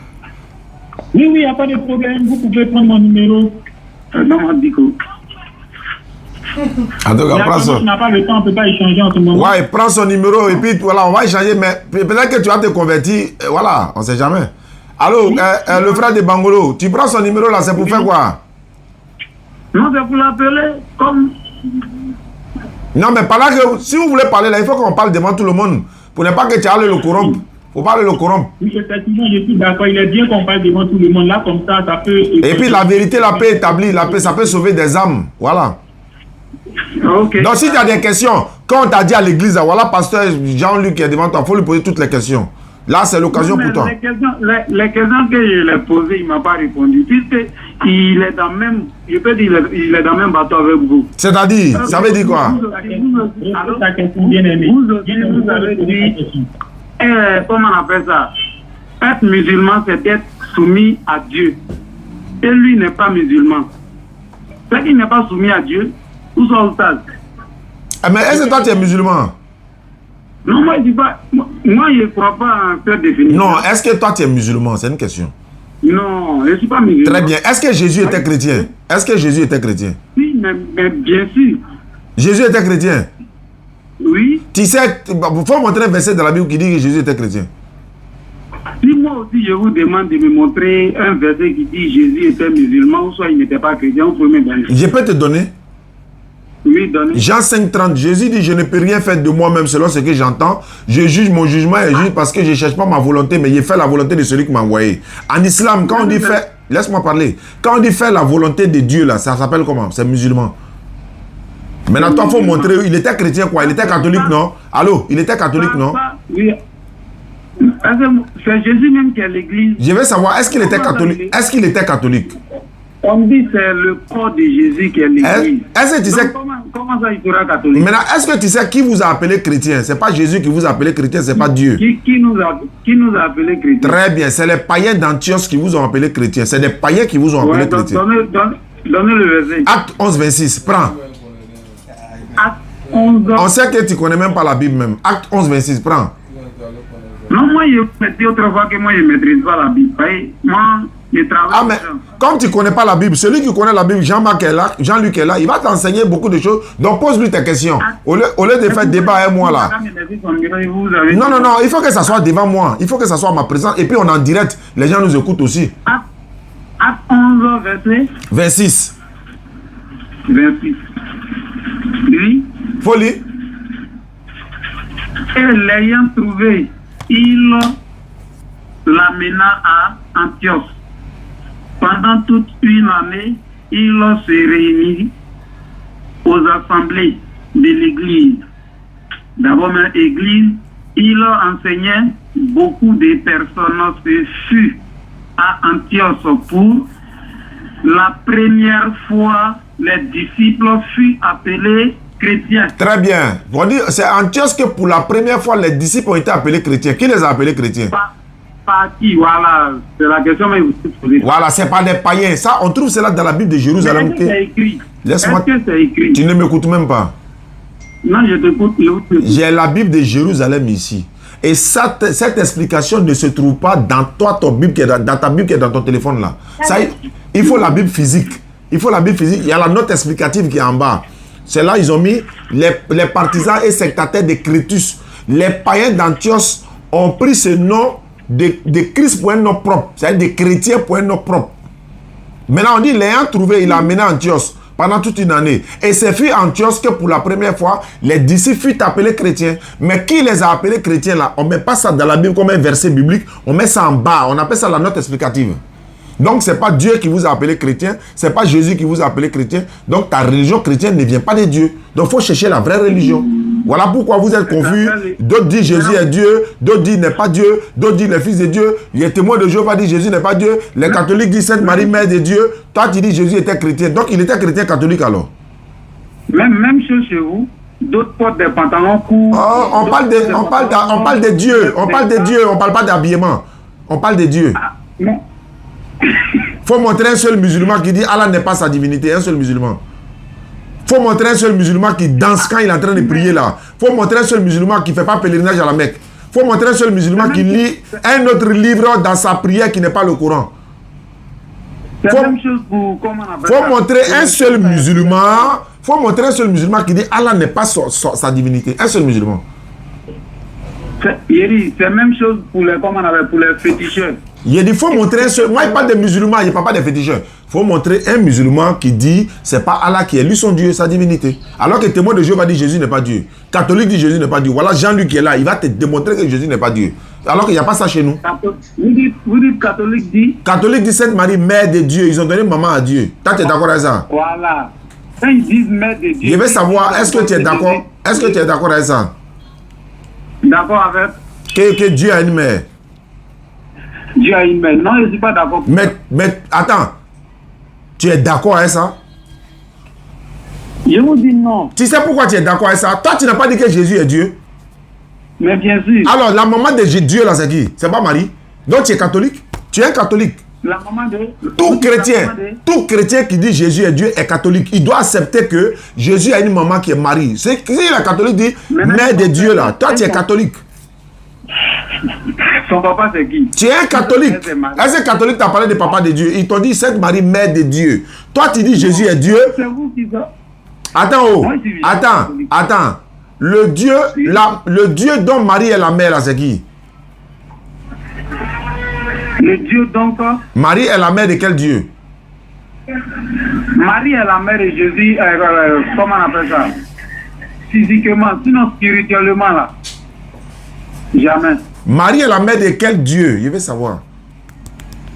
Oui, il n'y a pas de problème. Vous pouvez prendre mon numéro. Non, Dico. En tout cas, prends son... On n'a pas le temps, on ne peut pas échanger en ce moment. Ouais, prends son numéro et puis voilà, on va échanger. Mais peut-être que tu vas te convertir. Voilà, on ne sait jamais. Allô, le frère de Bangolo, tu prends son numéro là, c'est pour faire quoi? Non, c'est pour l'appeler comme... Non, mais par là que si vous voulez parler là, il faut qu'on parle devant tout le monde. Pour ne pas que tu ailles le corrompre. Faut pas le corrompre. Oui, effectivement, je suis d'accord. Il est bien qu'on parle devant tout le monde. Là, comme ça peut... Et puis la vérité, la paix établie, la paix, ça peut sauver des âmes. Voilà. Okay. Donc si tu as des questions, quand on t'a dit à l'église, voilà, pasteur Jean-Luc qui est devant toi, il faut lui poser toutes les questions. Là, c'est l'occasion pour toi. Les questions que je lui ai posées, il ne m'a pas répondu. Puisqu'il est dans même, je peux dire, il est dans le même bateau avec vous. C'est-à-dire, ça veut dire quoi? Vous avez dit, comment on appelle ça? Être musulman, c'est être soumis à Dieu. Et lui n'est pas musulman. C'est qu'il n'est pas soumis à Dieu. Où sont les stades? Mais est-ce que toi, tu es musulman? Non, moi, je dis pas. Moi, je ne crois pas en cette définition. Non, est-ce que toi, tu es musulman? C'est une question. Non, je ne suis pas musulman. Très bien. Est-ce que Jésus était chrétien? Est-ce que Jésus était chrétien? Oui, mais bien sûr. Jésus était chrétien? Oui. Tu sais, il faut montrer un verset dans la Bible qui dit que Jésus était chrétien. Si moi aussi, je vous demande de me montrer un verset qui dit Jésus était musulman, ou soit il n'était pas chrétien, vous pouvez me donner. Je peux te donner? Oui, donnez. Jean 5,30, Jésus dit, je ne peux rien faire de moi-même selon ce que j'entends. Je juge, mon jugement est juste parce que je ne cherche pas ma volonté, mais je fais la volonté de celui qui m'a envoyé. En islam, quand on dit faire, laisse-moi parler, quand on dit faire la volonté de Dieu, là, ça s'appelle comment? C'est musulman. Maintenant, toi, il faut montrer, il était chrétien quoi? Il était catholique, non? Allô? Il était catholique, non? Oui. C'est Jésus même qui est l'église. Je veux savoir, est-ce qu'il était catholique? Est-ce qu'il était catholique? On dit que c'est le corps de Jésus qui est l'église. Est-ce que tu sais... Comment ça, il sera catholique? Maintenant, est-ce que tu sais qui vous a appelé chrétien? C'est pas Jésus qui vous a appelé chrétien, c'est pas Dieu. Qui nous a appelé chrétien? Très bien, c'est les païens d'Antioche qui vous ont appelé chrétien. C'est des païens qui vous ont appelé chrétien. Donnez le verset. Acte 11, 26, prends. Acte 11. On sait que tu connais même pas la Bible même. Acte 11, 26, prends. Non, moi, je me dis autrefois que moi, je ne maîtrise pas la Bible. Moi, je travaille. Ah, mais comme tu ne connais pas la Bible, celui qui connaît la Bible, Jean-Marc est là, Jean-Luc est là, il va t'enseigner beaucoup de choses. Donc, pose-lui tes questions. Au lieu de faire débat avec moi là. Non, non, non, il faut que ça soit devant moi. Il faut que ça soit ma présence. Et puis, on est en direct. Les gens nous écoutent aussi. Acte 11, verset 26. 26. Oui. Folie. Et l'ayant trouvé, il l'amena à Antioche. Pendant toute une année, il se réunit aux assemblées de l'église. D'abord, dans l'église, il enseignait beaucoup de personnes. Ce fut à Antioche pour la première fois les disciples furent appelés chrétiens. Très bien. C'est Antioche que pour la première fois les disciples ont été appelés chrétiens. Qui les a appelés chrétiens? Par qui? Voilà, c'est la question que vous posez. Voilà, c'est pas des païens. Ça, on trouve cela dans la Bible de Jérusalem. Est-ce que c'est écrit? Laisse-moi. Est-ce que c'est écrit? Tu ne m'écoutes même pas. Non, je t'écoute. J'ai la Bible de Jérusalem ici. Et cette explication ne se trouve pas dans toi, ton Bible, dans ta Bible qui est dans ton téléphone là. Ça, il faut la Bible physique. Il faut la Bible physique. Il y a la note explicative qui est en bas. C'est là ils ont mis les partisans et sectataires de Crétus. Les païens d'Antioche ont pris ce nom de Christ pour un nom propre. C'est-à-dire des chrétiens pour un nom propre. Maintenant on dit, l'ayant trouvé, il l'a amené à Antioche pendant toute une année. Et c'est fut à Antioche que pour la première fois, les disciples furent appelés chrétiens. Mais qui les a appelés chrétiens là? On ne met pas ça dans la Bible comme un verset biblique. On met ça en bas. On appelle ça la note explicative. Donc, ce n'est pas Dieu qui vous a appelé chrétien, ce n'est pas Jésus qui vous a appelé chrétien. Donc, ta religion chrétienne ne vient pas de Dieu. Donc, il faut chercher la vraie religion. Voilà pourquoi vous êtes confus. D'autres disent Jésus est Dieu, d'autres disent n'est pas Dieu, d'autres disent le Fils de Dieu. Les témoins de Jéhovah disent Jésus n'est pas Dieu. Les catholiques disent Sainte Marie, Mère de Dieu. Toi, tu dis Jésus était chrétien. Donc, il était chrétien catholique alors. Même chose chez vous. D'autres portent des pantalons courts. Oh, on parle de Dieu. On parle de Dieu. On ne parle pas d'habillement. On parle de Dieu. Non. Faut montrer un seul musulman qui dit Allah n'est pas sa divinité, un seul musulman. Faut montrer un seul musulman qui danse quand il est en train de prier là. Faut montrer un seul musulman qui ne fait pas pèlerinage à la Mecque. Faut montrer un seul musulman qui lit un autre livre dans sa prière qui n'est pas le Coran. Faut montrer un seul musulman. Faut montrer un seul musulman qui dit Allah n'est pas sa divinité. Un seul musulman. C'est la même chose pour les féticheurs. Il dit, faut montrer un seul. Moi, il parle des musulmans, il ne parle pas des féticheurs. Il faut montrer un musulman qui dit, c'est pas Allah qui est lui son Dieu, sa divinité. Alors que le témoin de Jéhovah dit Jésus n'est pas Dieu. Catholique dit Jésus n'est pas Dieu. Voilà Jean-Luc qui est là, il va te démontrer que Jésus n'est pas Dieu. Alors qu'il n'y a pas ça chez nous. Vous dites catholique dit. Catholique dit Sainte Marie, Mère de Dieu. Ils ont donné maman à Dieu. Toi, tu es d'accord avec ça? Voilà. Quand ils disent Mère de Dieu. Je veux savoir, est-ce que tu es d'accord? Est-ce que tu es d'accord avec ça? D'accord avec. Que Dieu a une mère. Dieu a une mère. Non, je ne suis pas d'accord. Mais attends, tu es d'accord avec ça? Je vous dis non. Tu sais pourquoi tu es d'accord avec ça? Toi, tu n'as pas dit que Jésus est Dieu. Mais bien sûr. Alors, la maman de Dieu, là, c'est qui? C'est pas Marie. Donc, tu es catholique? Tu es un catholique. La maman de... Tout chrétien qui dit Jésus est Dieu est catholique. Il doit accepter que Jésus a une maman qui est Marie. Si la catholique dit Mère de Dieu, là, toi, tu es catholique. Son papa, c'est qui? Tu es un catholique. Est-ce que catholique t'a parlé de papa de Dieu? Ils t'ont dit Sainte Marie, Mère de Dieu. Toi, tu dis Jésus est Dieu. C'est vous qui... Attends, oh. Attends. Le Dieu dont Marie est la mère, là, c'est qui? Le Dieu donc... Marie est la mère de quel Dieu? Marie est la mère de Jésus, comment on appelle ça? Physiquement, sinon spirituellement là. Jamais. Marie est la mère de quel Dieu? Je veux savoir.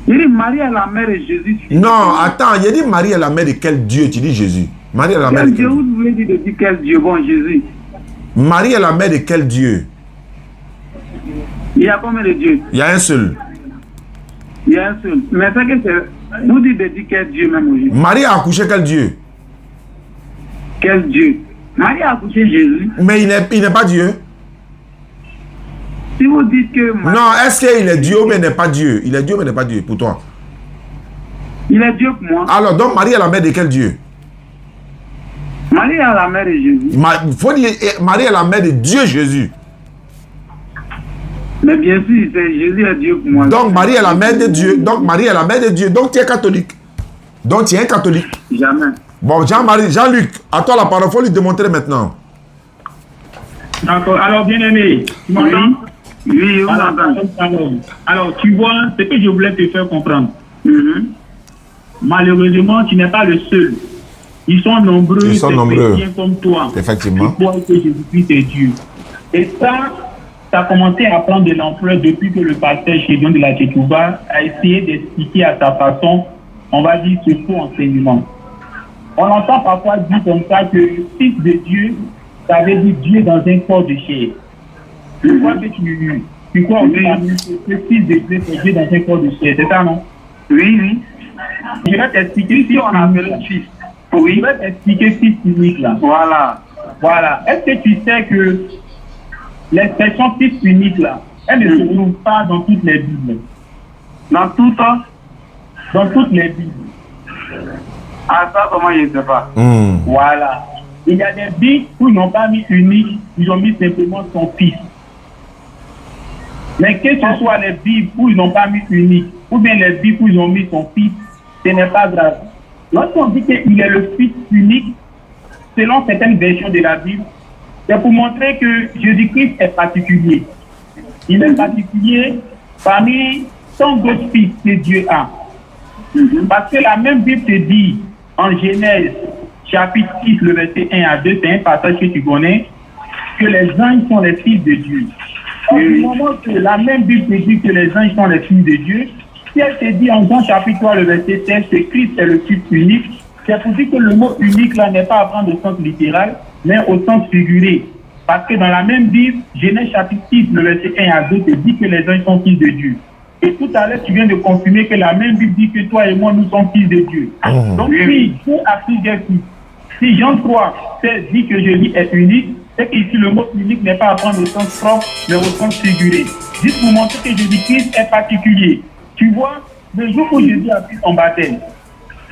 Il dit Marie est la mère de Jésus. Non, attends, il dit Marie est la mère de quel Dieu? Tu dis Jésus. Marie est la mère de quel Dieu? Vous voulez dire de dire quel Dieu? Bon, Jésus. Marie est la mère de quel Dieu? Il y a combien de dieux? Il y a un seul. Il y a un seul. Mais c'est que c'est... Vous dites de dire quel Dieu même aujourd'hui? Marie a accouché quel Dieu? Quel Dieu? Marie a accouché Jésus. Mais il n'est pas Dieu. Si vous dites que... Marie... Non, est-ce qu'il est Dieu mais il n'est pas Dieu? Il est Dieu mais il n'est pas Dieu pour toi. Il est Dieu pour moi. Alors, donc Marie est la mère de quel Dieu? Marie est la mère de Jésus. Il faut dire Marie est la mère de Dieu Jésus. Mais bien sûr, Jésus est Dieu pour moi. Donc Marie est la mère de Dieu. Donc Marie est la mère de Dieu. Donc tu es catholique. Donc tu es un catholique. Jamais. Bon, Jean-Luc, à toi la parole, il faut lui démontrer maintenant. D'accord. Alors, bien aimé, tu m'entends? Oui, on entend. Alors, tu vois, ce que je voulais te faire comprendre. Malheureusement, tu n'es pas le seul. Ils sont nombreux, Ils sont nombreux. chrétiens comme toi. Effectivement. Qui croient que Jésus-Christ est Dieu. Et ça a commencé à prendre de l'ampleur depuis que le pasteur Chédion de la Tchétouba a essayé d'expliquer à sa façon, on va dire, ce faux enseignement. On entend parfois dire comme ça que le Fils de Dieu, ça veut dire Dieu dans un corps de chair. Je crois que tu crois aussi que le Fils de Dieu, c'est Dieu dans un corps de chair. C'est ça, non? Oui, oui. Je vais t'expliquer si on appelle le Fils. Oui. Je vais t'expliquer Fils unique là. Voilà. Est-ce que tu sais que l'expression Fils unique là, elle ne se trouve pas dans toutes les Bibles? Dans tout ça? Dans toutes les Bibles. Ah, ça, comment je ne sais pas. Voilà. Il y a des Bibles où ils n'ont pas mis unique, ils ont mis simplement son Fils. Mais que ce soit les Bibles où ils n'ont pas mis unique, ou bien les Bibles où ils ont mis son fils, ce n'est pas grave. Lorsqu'on dit qu'il est le fils unique, selon certaines versions de la Bible, c'est pour montrer que Jésus-Christ est particulier. Il est particulier parmi tant d'autres fils que Dieu a. Parce que la même Bible te dit en Genèse, chapitre 6, le verset 1 à 2, c'est un passage que tu connais, que les anges sont les fils de Dieu. Du moment que la même Bible te dit que les anges sont les fils de Dieu, si elle te dit en Jean chapitre 3, le verset 16, que Christ est le fils unique, c'est pour dire que le mot unique là n'est pas à prendre au sens littéral, mais au sens figuré. Parce que dans la même Bible, Genèse chapitre 6, le verset 1 à 2, te dit que les anges sont fils de Dieu. Et tout à l'heure, tu viens de confirmer que la même Bible dit que toi et moi, nous sommes fils de Dieu. Donc, si Dieu a plusieurs fils, si Jean 3 dit que Jésus est unique, c'est qu'ici le mot unique n'est pas à prendre au sens propre, mais au sens figuré. Juste pour montrer que Jésus-Christ est particulier. Tu vois, le jour où Jésus a pris son baptême,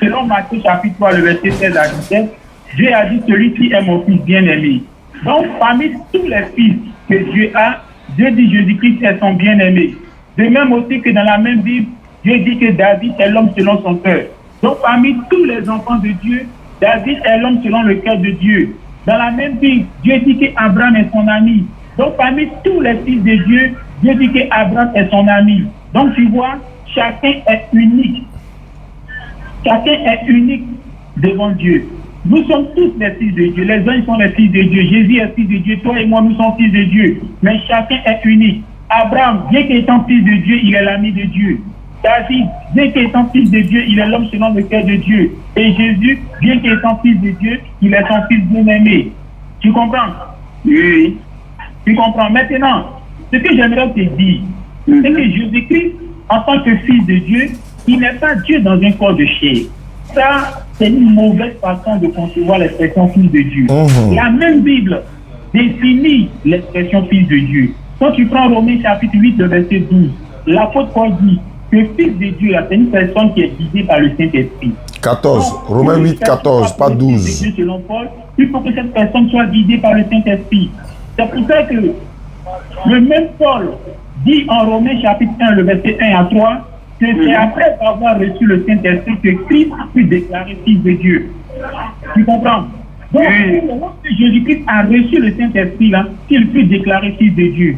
selon Matthieu chapitre 3, le verset 16 à 17, Dieu a dit celui-ci est mon fils bien-aimé. Donc, parmi tous les fils que Dieu a, Dieu dit Jésus-Christ est son bien-aimé. De même aussi que dans la même Bible, Dieu dit que David est l'homme selon son cœur. Donc, parmi tous les enfants de Dieu, David est l'homme selon le cœur de Dieu. Dans la même Bible, Dieu dit qu'Abraham est son ami. Donc, parmi tous les fils de Dieu, Dieu dit qu'Abraham est son ami. Donc, tu vois, chacun est unique. Chacun est unique devant Dieu. Nous sommes tous les fils de Dieu. Les uns sont les fils de Dieu. Jésus est fils de Dieu. Toi et moi, nous sommes fils de Dieu. Mais chacun est unique. Abraham, bien qu'étant fils de Dieu, il est l'ami de Dieu. David, bien qu'étant fils de Dieu, il est l'homme selon le cœur de Dieu. Et Jésus, bien qu'étant fils de Dieu, il est son fils bien-aimé. Tu comprends? Oui. Tu comprends? Maintenant, ce que j'aimerais te dire, c'est que Jésus-Christ, en tant que fils de Dieu, il n'est pas Dieu dans un corps de chair. Ça, c'est une mauvaise façon de concevoir l'expression fils de Dieu. La même Bible définit l'expression fils de Dieu. Quand tu prends Romains chapitre 8, le verset 12, l'apôtre Paul dit que fils de Dieu, c'est une personne qui est guidée par le Saint-Esprit. 14, donc, Romains 8, 14, pas 12. Dieu, selon Paul, il faut que cette personne soit guidée par le Saint-Esprit. C'est pour ça que le même Paul dit en Romains chapitre 1, le verset 1 à 3, que c'est après avoir reçu le Saint-Esprit que Christ a pu déclarer fils de Dieu. Tu comprends? Donc, lorsque Jésus-Christ a reçu le Saint-Esprit, là, qu'il put déclarer fils de Dieu.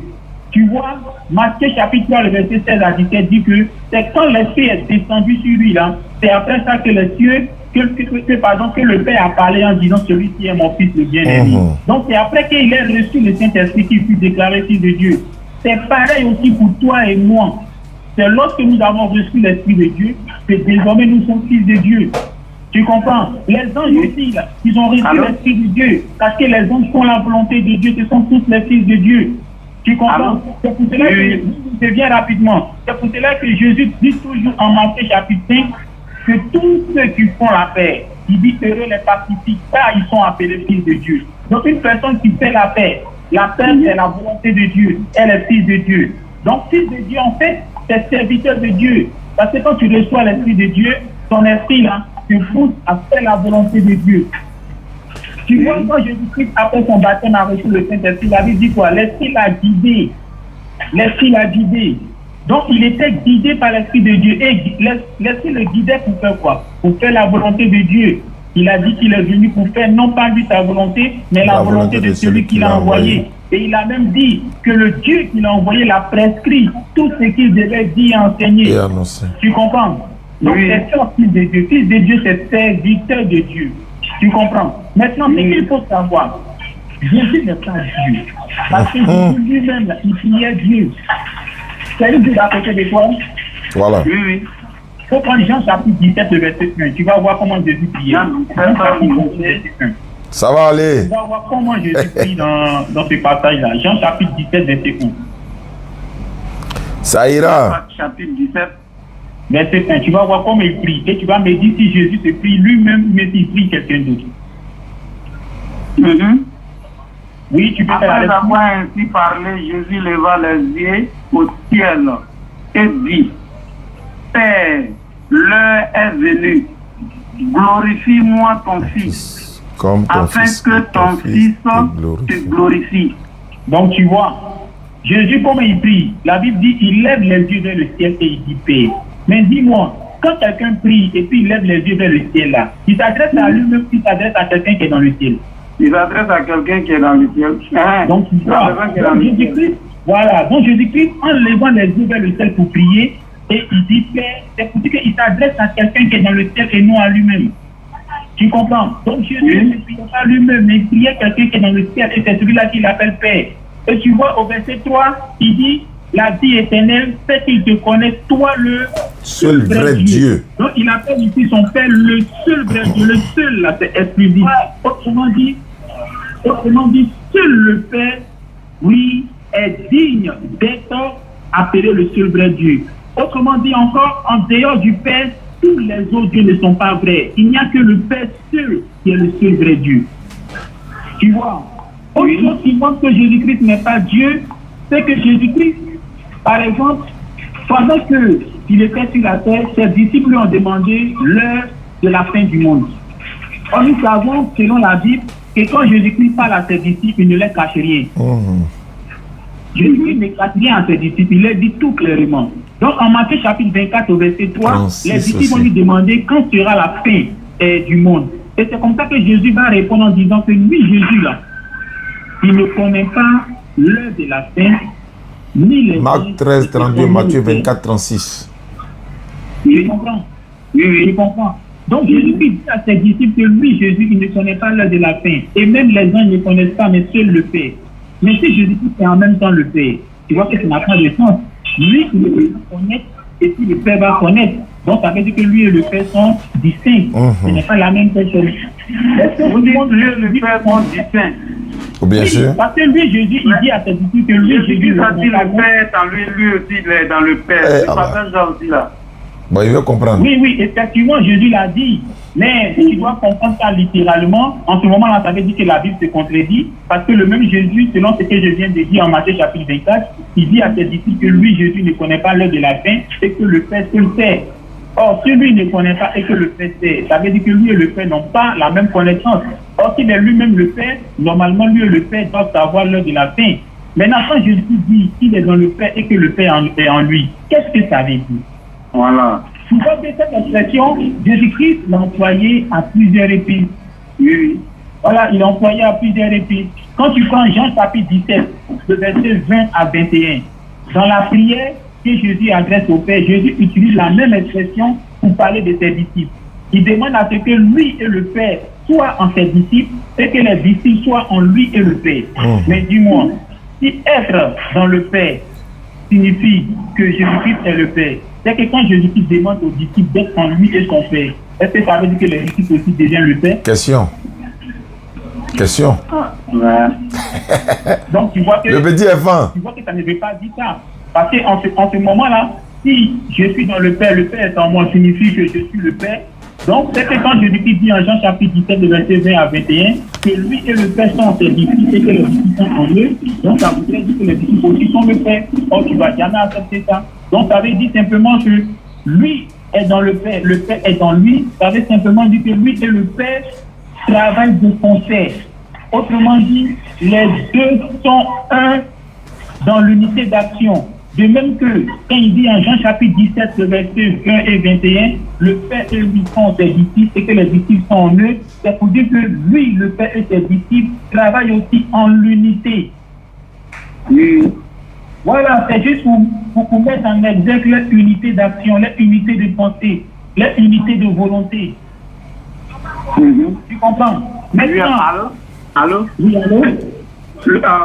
Tu vois, Matthieu chapitre 3, le verset 16 à 17 dit que c'est quand l'Esprit est descendu sur lui, là, c'est après ça que les cieux, que le Père a parlé en disant celui-ci est mon fils le bien-aimé. Donc c'est après qu'il ait reçu le Saint-Esprit qu'il put déclarer fils de Dieu. C'est pareil aussi pour toi et moi. C'est lorsque nous avons reçu l'Esprit de Dieu que désormais nous sommes fils de Dieu. Tu comprends? Les anges aussi, là, ils ont reçu l'Esprit de Dieu. Parce que les anges font la volonté de Dieu, ce sont tous les fils de Dieu. Tu comprends? C'est pour cela que je viens rapidement. C'est pour cela que Jésus dit toujours en Matthieu chapitre 5 que tous ceux qui font la paix, il dit heureux les pacifiques, car ils sont appelés fils de Dieu. Donc une personne qui fait la paix c'est la volonté de Dieu, elle est fils de Dieu. Donc fils de Dieu, en fait, c'est serviteur de Dieu. Parce que quand tu reçois l'Esprit de Dieu, ton esprit là, te pousse à faire la volonté de Dieu. Tu vois, quand Jésus-Christ, après son baptême, a reçu le Saint-Esprit, il avait dit quoi? L'Esprit l'a guidé. L'Esprit l'a guidé. Donc, il était guidé par l'Esprit de Dieu. Et l'Esprit le guidait pour faire quoi? Pour faire la volonté de Dieu. Il a dit qu'il est venu pour faire non pas lui sa volonté, mais la volonté de celui qui l'a envoyé. Et il a même dit que le Dieu qui l'a envoyé l'a prescrit tout ce qu'il devait dire et enseigner. Et annoncer. Tu comprends? Donc, c'est ça, fils de Dieu. Fils de Dieu, c'est serviteur de Dieu. Tu comprends? Maintenant, ce qu'il faut savoir, Jésus n'est pas Dieu. Parce que Jésus lui-même, il priait Dieu. C'est lui qui est à côté de toi. Voilà. Oui. Il faut prendre Jean chapitre 17, le verset 1. Tu vas voir comment Jésus priait. Ça va aller. Tu vas voir comment Jésus prie dans ce passage-là. Jean chapitre 17, verset 1. Ça ira. Chapitre 17. Verset 1, tu vas voir comment il prie. Et tu vas me dire si Jésus se prie lui-même, mais s'il prie quelqu'un d'autre. Oui, tu peux faire la lecture. Après avoir ainsi parlé, Jésus leva les yeux au ciel et dit, Père, l'heure est venue. Glorifie-moi ton Fils, comme ton afin fils, que ton Fils te glorifie. Donc tu vois, Jésus, comment il prie? La Bible dit, il lève les yeux vers le ciel et il dit paix. Mais dis-moi, quand quelqu'un prie et puis il lève les yeux vers le ciel là, il s'adresse à lui-même, il s'adresse à quelqu'un qui est dans le ciel. Il s'adresse à quelqu'un qui est dans le ciel. Donc, Jésus-Christ, voilà. Donc, Jésus-Christ, en levant les yeux vers le ciel pour prier, et il dit Père, c'est pour dire qu'il s'adresse à quelqu'un qui est dans le ciel et non à lui-même. Tu comprends? Donc, Jésus ne priait pas lui-même, mais il priait quelqu'un qui est dans le ciel, et c'est celui-là qu'il appelle Père. Et tu vois, au verset 3, il dit la vie éternelle, fait qu'il te connaisse, toi le seul vrai Dieu. Donc, il appelle ici son Père le seul vrai Dieu. Le seul, là, c'est exclusif. Autrement dit, seul le Père, oui, est digne d'être appelé le seul vrai Dieu. Autrement dit encore, en dehors du Père, tous les autres dieux ne sont pas vrais. Il n'y a que le Père seul qui est le seul vrai Dieu. Tu vois, autre chose qui montre que Jésus-Christ n'est pas Dieu, c'est que Jésus-Christ, par exemple, pendant qu'il était sur la terre, ses disciples lui ont demandé l'heure de la fin du monde. Or, nous savons, selon la Bible, que quand Jésus-Christ parle à ses disciples, il ne les cache rien. Jésus ne cache rien à ses disciples, il les dit tout clairement. Donc, en Matthieu chapitre 24 au verset 3, les disciples vont lui demander quand sera la fin du monde. Et c'est comme ça que Jésus va répondre en disant que lui, Jésus, là, il ne connaît pas l'heure de la fin, ni les... Marc 13, 32, Matthieu 24, 36. Je comprends. Oui, je comprends. Donc, Jésus dit à ses disciples que lui, Jésus, il ne connaît pas l'heure de la fin. Et même les gens ne connaissent pas, mais seul le Père. Mais si Jésus est en même temps le Père, tu vois que ça n'a pas de sens. Lui, il va connaître, et puis le Père va connaître. Donc, ça veut dire que lui et le Père sont distincts. Ce n'est pas la même personne. Est-ce que vous dites que lui et le Père sont distincts? Bien sûr. Parce que lui, Jésus, il dit à ses disciples que lui, Jésus, il dit le Père dans lui, lui aussi, il est dans le Père. C'est pas ça aussi là. Bon, il veut comprendre. Oui, effectivement, Jésus l'a dit. Mais tu dois comprendre ça littéralement. En ce moment-là, ça veut dire que la Bible se contredit. Parce que le même Jésus, selon ce que je viens de dire en Matthieu chapitre 24, il dit à ses disciples que lui, Jésus, ne connaît pas l'heure de la fin et que le Père seul sait. Or, si lui ne connaît pas et que le Père sait, ça veut dire que lui et le Père n'ont pas la même connaissance. Or, s'il est lui-même le Père, normalement, lui et le Père doivent savoir l'heure de la fin. Maintenant, quand Jésus dit qu'il est dans le Père et que le Père est en lui, qu'est-ce que ça veut dire? Voilà. Vous voyez cette expression, Jésus-Christ l'a employée à plusieurs reprises. Oui. Voilà, il l'a employé à plusieurs reprises. Quand tu prends Jean chapitre 17, le verset 20 à 21, dans la prière que Jésus adresse au Père, Jésus utilise la même expression pour parler de ses disciples. Il demande à ce que lui et le Père soient en ses disciples et que les disciples soient en lui et le Père. Mais dis-moi, si être dans le Père signifie que Jésus-Christ est le Père, c'est que quand Jésus-Christ demande aux disciples d'être en lui et son Père, est-ce que ça veut dire que les disciples aussi deviennent le Père? Question. Donc tu vois que le petit est fin. Tu vois que ça ne veut pas dire ça. Parce qu'en ce moment-là, si je suis dans le Père est en moi, signifie que je suis le Père. Donc c'est que quand Jésus-Christ dit en Jean chapitre 17, de verset 20 à 21, que lui et le Père sont ses disciples et que les disciples sont en eux, donc ça voudrait dire que les disciples aussi sont le Père. Or tu ne vas jamais accepter ça. Donc ça veut dire simplement que lui est dans le Père est dans lui. Ça veut simplement dire que lui et le Père travaillent de concert. Autrement dit, les deux sont un dans l'unité d'action. De même que quand il dit en Jean chapitre 17, le verset 20 et 21, le Père et lui sont ses disciples et que les disciples sont en eux, c'est pour dire que lui, le Père et ses disciples travaillent aussi en l'unité. Oui. Voilà, c'est juste pour mettre en exergue leur unité d'action, leur unité de pensée, leur unité de volonté. Tu comprends? Maintenant, allô? Oui, allô?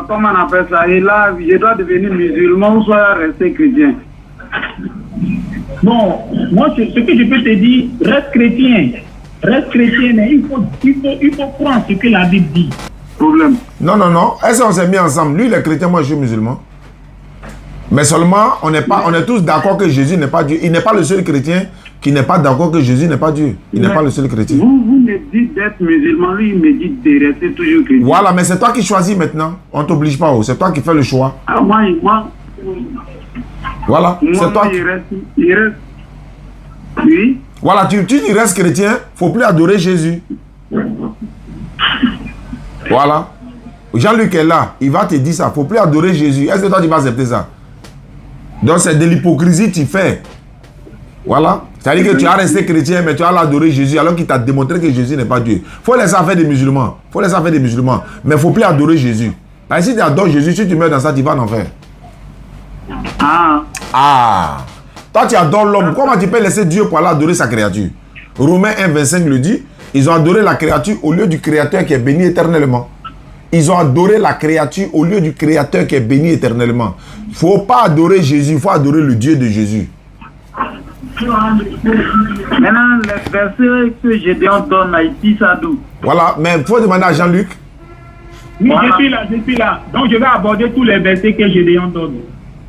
Comment on appelle ça? Et là, je dois devenir musulman ou soit rester chrétien? Non, moi, ce que je peux te dire, reste chrétien, mais il faut prendre ce que la Bible dit. Problème. Non. Est-ce qu'on s'est mis ensemble? Lui, il est chrétien, moi, je suis musulman. Mais seulement, on est tous d'accord que Jésus n'est pas Dieu. Il n'est pas le seul chrétien qui n'est pas d'accord que Jésus n'est pas Dieu. Il n'est pas le seul chrétien. Vous me dites d'être musulman, lui, il me dit de rester toujours chrétien. Voilà, mais c'est toi qui choisis maintenant. On ne t'oblige pas. C'est toi qui fais le choix. Ah, moi, voilà, c'est toi. Il reste. Oui. Voilà, tu restes chrétien, il ne faut plus adorer Jésus. Voilà. Jean-Luc est là, il va te dire ça. Il ne faut plus adorer Jésus. Est-ce que toi, tu vas accepter ça? Donc, c'est de l'hypocrisie tu fais. Voilà. C'est-à-dire que tu as resté chrétien, mais tu as adoré Jésus alors qu'il t'a démontré que Jésus n'est pas Dieu. Il faut laisser faire des musulmans. Mais il ne faut plus adorer Jésus. Parce que si tu adores Jésus, si tu meurs dans ça, tu vas en enfer. Toi, tu adores l'homme. Comment tu peux laisser Dieu pour aller adorer sa créature? Romains 1,25 le dit. Ils ont adoré la créature au lieu du Créateur qui est béni éternellement. Ils ont adoré la créature au lieu du Créateur qui est béni éternellement. Il ne faut pas adorer Jésus, il faut adorer le Dieu de Jésus. Maintenant, les versets que Gédéon donne à Haïti, ça d'où? Voilà, mais il faut demander à Jean-Luc. Oui, voilà. Je suis là. Donc, je vais aborder tous les versets que Gédéon donne.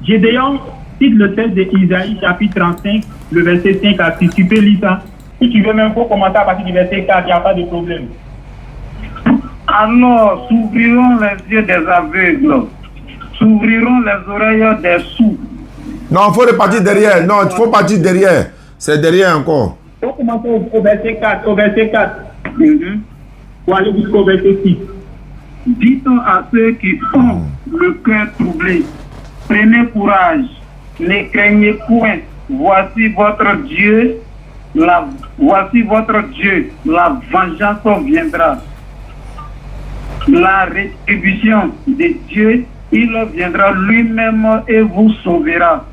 Gédéon cite le texte d'Isaïe, chapitre 35, le verset 5 à 6. Tu peux lire ça. Si tu veux même, il faut commencer à partir du verset 4, il n'y a pas de problème. Alors, s'ouvriront les yeux des aveugles, s'ouvriront les oreilles des sourds. Non, il faut repartir derrière. Non, il faut partir derrière. C'est derrière encore. Il faut commencer au verset 4. Pour aller jusqu'au verset 6. Dites à ceux qui ont le cœur troublé, prenez courage, ne craignez point. Voici votre Dieu, la vengeance viendra. La rétribution de Dieu, il viendra lui-même et vous sauvera.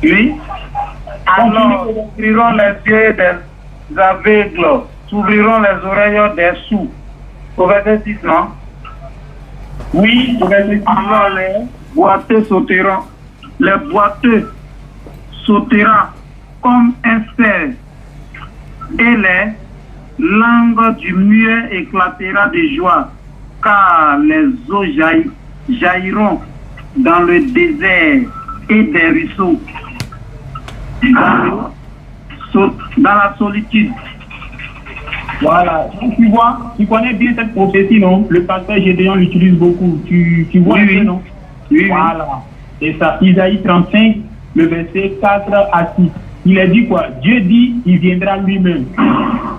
Oui. Alors, s'ouvriront les yeux des aveugles, s'ouvriront les oreilles des sourds. Au verset 6, non? Oui, au verset 6. Alors, les boiteux sauteront. Les boiteux sauteront comme un cerf. Et les langues du muet éclatera de joie, car les eaux jailliront dans le désert et des ruisseaux dans la solitude. Voilà. Tu vois, tu connais bien cette prophétie, non? Le pasteur Gédéon l'utilise beaucoup. Tu vois un peu, non? Oui. Voilà. C'est ça. Isaïe 35, le verset 4 à 6. Il a dit quoi? Dieu dit, il viendra lui-même.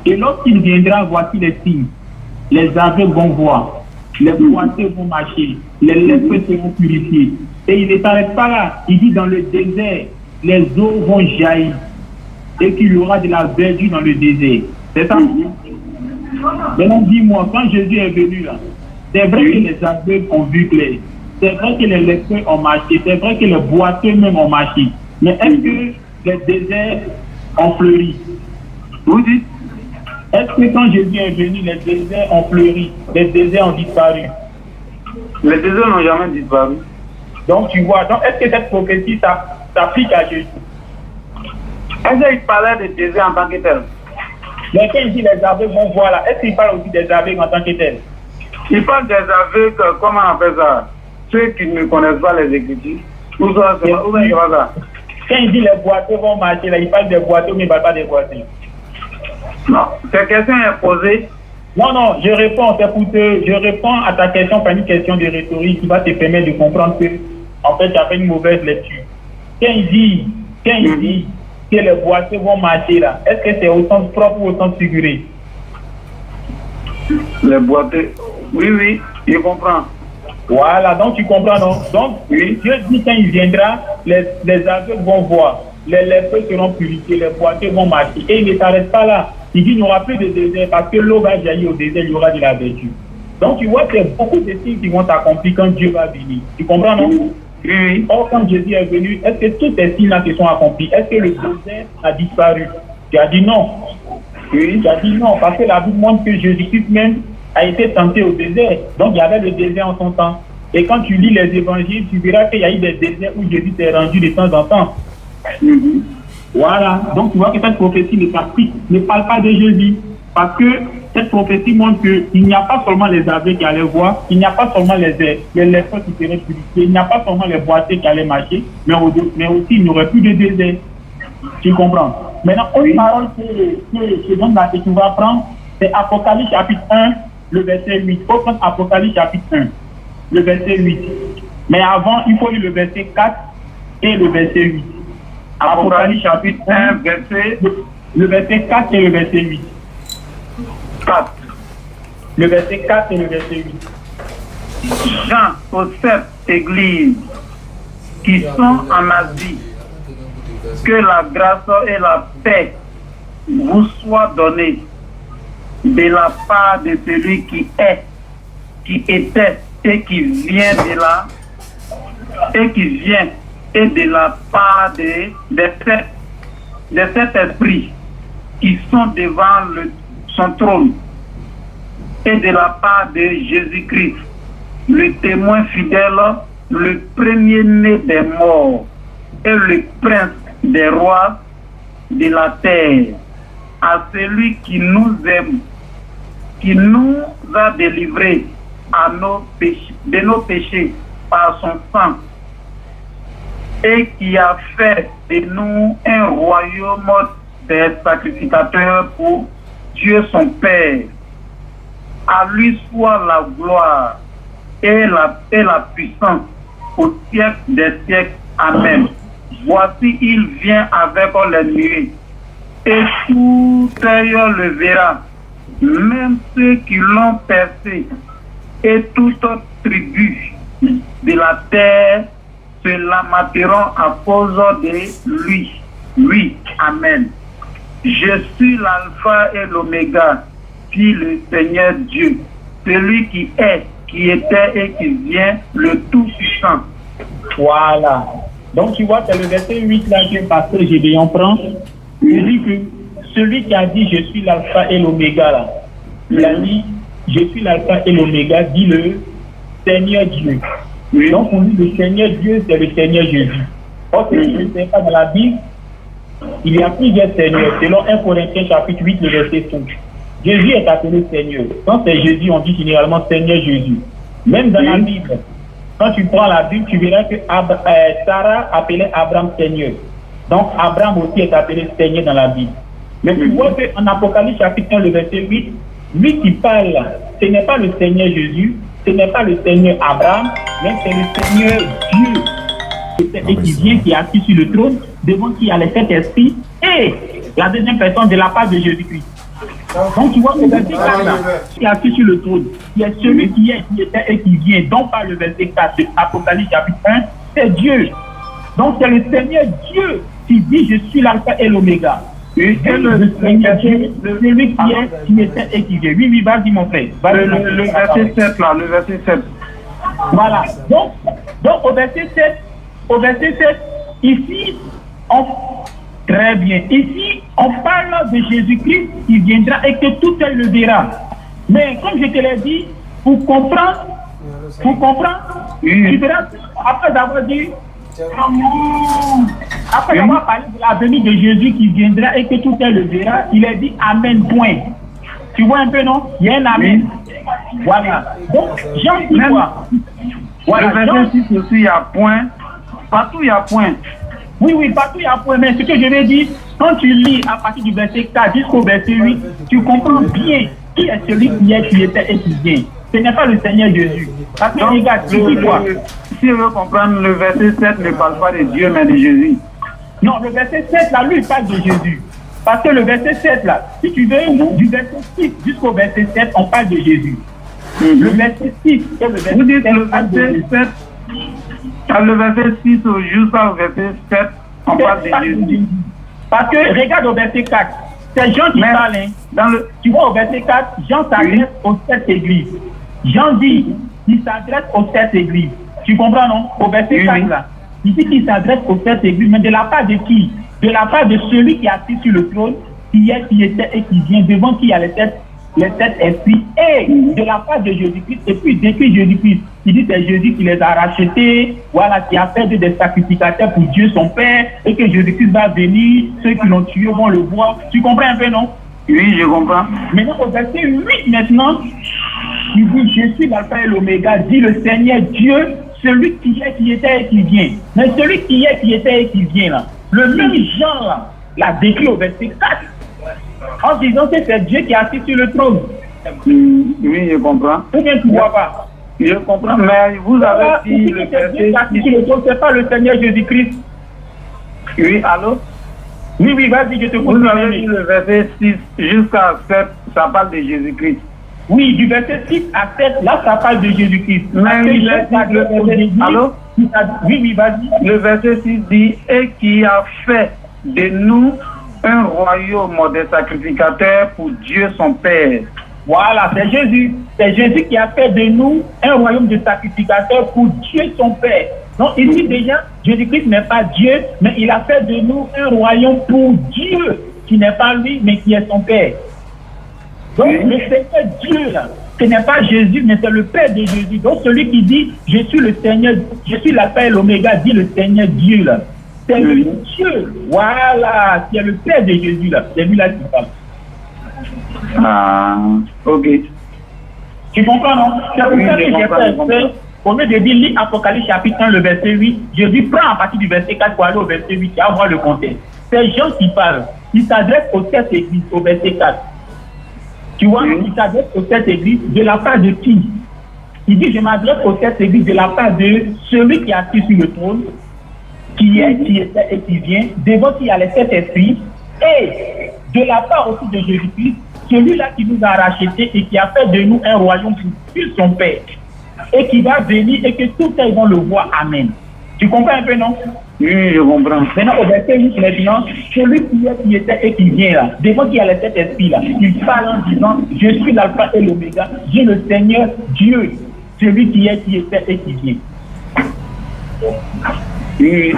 Et lorsqu'il viendra, voici les signes. Les aveugles vont voir, les boiteux vont marcher, les lépreux seront purifiés. Et il ne s'arrête pas là. Il dit dans le désert, les eaux vont jaillir. Et qu'il y aura de la verdure dans le désert. C'est ça? Maintenant, dis-moi, quand Jésus est venu là, c'est vrai que les aveugles ont vu clair. C'est vrai que les lépreux ont marché. C'est vrai que les boiteux même ont marché. Mais est-ce que les déserts ont fleuri? Vous dites? Est-ce que quand Jésus est venu, les déserts ont fleuri, les déserts ont disparu? Les déserts n'ont jamais disparu. Donc tu vois, donc est-ce que cette prophétie s'applique à Jésus? Est-ce qu'il parlait des déserts en tant que tel? Mais quand il dit les aveugles vont voir là, est-ce qu'il parle aussi des aveugles en tant que tel? Il parle des aveugles, comment on appelle ça? Ceux qui ne connaissent pas les Écritures. Où ça? Quand il dit les boiteux vont marcher là, il parle des boiteux mais il ne parle pas des boiteux. Non, cette question est posée. Non, je réponds à ta question par une question de rhétorique qui va te permettre de comprendre que, en fait, tu as fait une mauvaise lecture. Quand il dit que les boiteux vont marcher là, est-ce que c'est au sens propre ou au sens figuré? Les boiteux, oui, je comprends. Voilà, donc tu comprends, non? Donc, oui. Dieu dit quand il viendra, les aveugles vont voir, les lépreux seront purifiés, les boiteux vont marcher. Et il ne s'arrête pas là. Il dit qu'il n'y aura plus de désert parce que l'eau va jaillir au désert, il y aura de la verdure. Donc tu vois, c'est beaucoup de signes qui vont s'accomplir quand Dieu va venir. Tu comprends, non? Oui. Or, quand Jésus est venu, est-ce que tous ces signes-là se sont accomplis? Est-ce que le désert a disparu? Tu as dit non. Oui. Tu as dit non, parce que la Bible montre que Jésus-Christ même a été tenté au désert. Donc il y avait le désert en son temps. Et quand tu lis les évangiles, tu verras qu'il y a eu des déserts où Jésus s'est rendu de temps en temps. Voilà, donc tu vois que cette prophétie ne parle pas de Jésus. Parce que cette prophétie montre qu'il n'y a pas seulement les aveugles qui allaient voir, il n'y a pas seulement les lépreux qui seraient purifiés, il n'y a pas seulement les boiteux qui allaient marcher, mais aussi il n'y aurait plus de désert. Tu comprends? Maintenant, une parole que tu vas prendre, c'est Apocalypse chapitre 1, le verset 8. Il faut prendre Apocalypse chapitre 1, le verset 8. Mais avant, il faut lire le verset 4 et le verset 8. Apocalypse chapitre 1, verset... le verset 4 et le verset 8. 4. le verset 4 et le verset 8. Jean aux 7 églises qui sont en Asie, que la grâce et la paix vous soient données de la part de celui qui est, qui était et qui vient de la et de la part de cet esprit qui sont devant son trône et de la part de Jésus-Christ, le témoin fidèle, le premier-né des morts et le prince des rois de la terre, à celui qui nous aime, qui nous a délivrés de nos péchés par son sang et qui a fait de nous un royaume des sacrificateurs pour Dieu son Père. À lui soit la gloire et la puissance au siècle des siècles. Amen. Voici, il vient avec les nuées, et tout œil le verra, même ceux qui l'ont percé, et toute tribu de la terre se lamenteront à cause de lui. Oui, Amen. Je suis l'alpha et l'oméga, dit le Seigneur Dieu, celui qui est, qui était et qui vient, le Tout-Puissant. Voilà. Donc tu vois, c'est le verset 8 là que Pasteur Gédéon prend. Il dit que celui qui a dit je suis l'alpha et l'oméga là, il a dit je suis l'alpha et l'oméga, dit le Seigneur Dieu. Donc on dit le Seigneur Dieu, c'est le Seigneur Jésus. Or, ce n'est pas dans la Bible, il y a plusieurs seigneurs. Selon 1 Corinthiens chapitre 8, le verset 5. Jésus est appelé Seigneur. Quand c'est Jésus, on dit généralement Seigneur Jésus. Même dans la Bible, quand tu prends la Bible, tu verras que Sarah appelait Abraham Seigneur. Donc Abraham aussi est appelé Seigneur dans la Bible. Mais tu vois qu'en Apocalypse chapitre 1, le verset 8, lui qui parle, ce n'est pas le Seigneur Jésus, ce n'est pas le Seigneur Abraham, mais c'est le Seigneur Dieu. Et qui vient, qui est assis sur le trône, devant qui il y a les sept esprits, et la deuxième personne de la part de Jésus-Christ. Donc tu vois que le verset 4 là, qui est assis sur le trône, qui est celui qui est, qui était et qui vient, donc par le verset 4 de Apocalypse chapitre 1, c'est Dieu. Donc c'est le Seigneur Dieu qui dit je suis l'alpha et l'oméga. Et le Seigneur Dieu, celui qui est, qui était et qui vient. Oui, vas-y mon frère. Le verset 7 là, le verset 7. Voilà. Donc au verset 7, ici, très bien. Ici, on parle de Jésus-Christ qui viendra et que tout œil le verra. Mais comme je te l'ai dit, pour comprendre, tu verras, après avoir dit, après avoir parlé de la venue de Jésus qui viendra et que tout œil le verra, il a dit Amen, point. Tu vois un peu, non? Il y a un Amen. Voilà. Donc, Jean dit quoi? Voilà, le verset 6 aussi, il y a point. Partout, il y a point. Oui, partout, il y a point. Mais ce que je vais dire, quand tu lis à partir du verset 4 jusqu'au verset 8, tu comprends bien qui est celui qui est, qui était et qui vient. Ce n'est pas le Seigneur Jésus. Parce que, regarde, tu dis quoi? Si on veut comprendre, le verset 7 ne parle pas de Dieu, mais de Jésus. Non, le verset 7, là, lui, il parle de Jésus. Parce que le verset 7, là, si tu veux, du verset 6 jusqu'au verset 7, on parle de Jésus. Le verset 6 et le verset 7. Vous dites le verset 7. Le verset 6 jusqu'au verset 7, on parle de Jésus. Parce que, regarde au verset 4, c'est Jean qui parle. Hein. Tu vois au verset 4, Jean s'adresse aux 7 églises. Jean dit, il s'adresse aux 7 églises. Tu comprends, non? Au verset 4, là. Il dit qu'il s'adresse aux 7 églises, mais de la part de qui? De la part de celui qui est assis sur le trône, qui est, qui était et qui vient, devant qui il y a les sept esprits, et de la part de Jésus-Christ, et puis décrit Jésus-Christ. Il dit c'est Jésus qui les a rachetés, voilà, qui a fait des sacrificateurs pour Dieu son Père, et que Jésus-Christ va venir, ceux qui l'ont tué vont le voir. Tu comprends un peu, non? Oui, je comprends. Maintenant, au verset 8, maintenant, il dit je suis l'alpha et l'oméga, dit le Seigneur Dieu, celui qui est, qui était et qui vient. Mais celui qui est, qui était et qui vient, là, le même Jean, là, l'a décrit au verset 4. En disant que c'est Dieu qui est assis sur le trône. Oui, je comprends. Ou bien tu ne vois pas? Je comprends, mais vous avez dit le verset 6. C'est pas le Seigneur Jésus-Christ. Oui, allô? Oui, vas-y, je te Vous avez dit le verset 6 jusqu'à 7, ça parle de Jésus-Christ. Oui, du verset 6 à 7, là, ça parle de Jésus-Christ. Allô? Oui, vas-y. Le verset 6 dit, et qui a fait de nous un royaume de sacrificateurs pour Dieu son Père. Voilà, c'est Jésus. C'est Jésus qui a fait de nous un royaume de sacrificateurs pour Dieu son Père. Donc ici déjà, Jésus-Christ n'est pas Dieu, mais il a fait de nous un royaume pour Dieu, qui n'est pas lui, mais qui est son Père. Donc le Seigneur Dieu, là, ce n'est pas Jésus, mais c'est le Père de Jésus. Donc celui qui dit, je suis le Seigneur, je suis l'alpha et l'oméga, dit le Seigneur Dieu là. C'est lui Dieu, voilà, c'est le Père de Jésus là. C'est lui là qui parle. Ah, ok. Tu comprends, non? C'est pour ça que j'ai fait, au lieu de dire, lis Apocalypse chapitre 1, le verset 8, je dis, prends à partir du verset 4 pour aller au verset 8, tu vas voir le contexte. C'est Jean qui parle. Il s'adresse aux 7 églises, au verset 4. Tu vois, il s'adresse aux 7 églises de la part de qui? Il dit, je m'adresse aux 7 églises de la part de celui qui est assis sur le trône, qui est, qui était et qui vient, devant qui il y a les 7 esprits, et de la part aussi de Jésus-Christ, celui-là qui nous a rachetés et qui a fait de nous un royaume pour Dieu son Père, et qui va venir et que tout le monde le voit. Amen. Tu comprends un peu, non? Oui, je comprends. Maintenant, au verset 8, maintenant, celui qui était et qui vient là, devant qui a les 7 esprits là, il parle en disant, je suis l'alpha et l'oméga, j'ai le Seigneur Dieu, celui qui est, qui était et qui vient. Oui.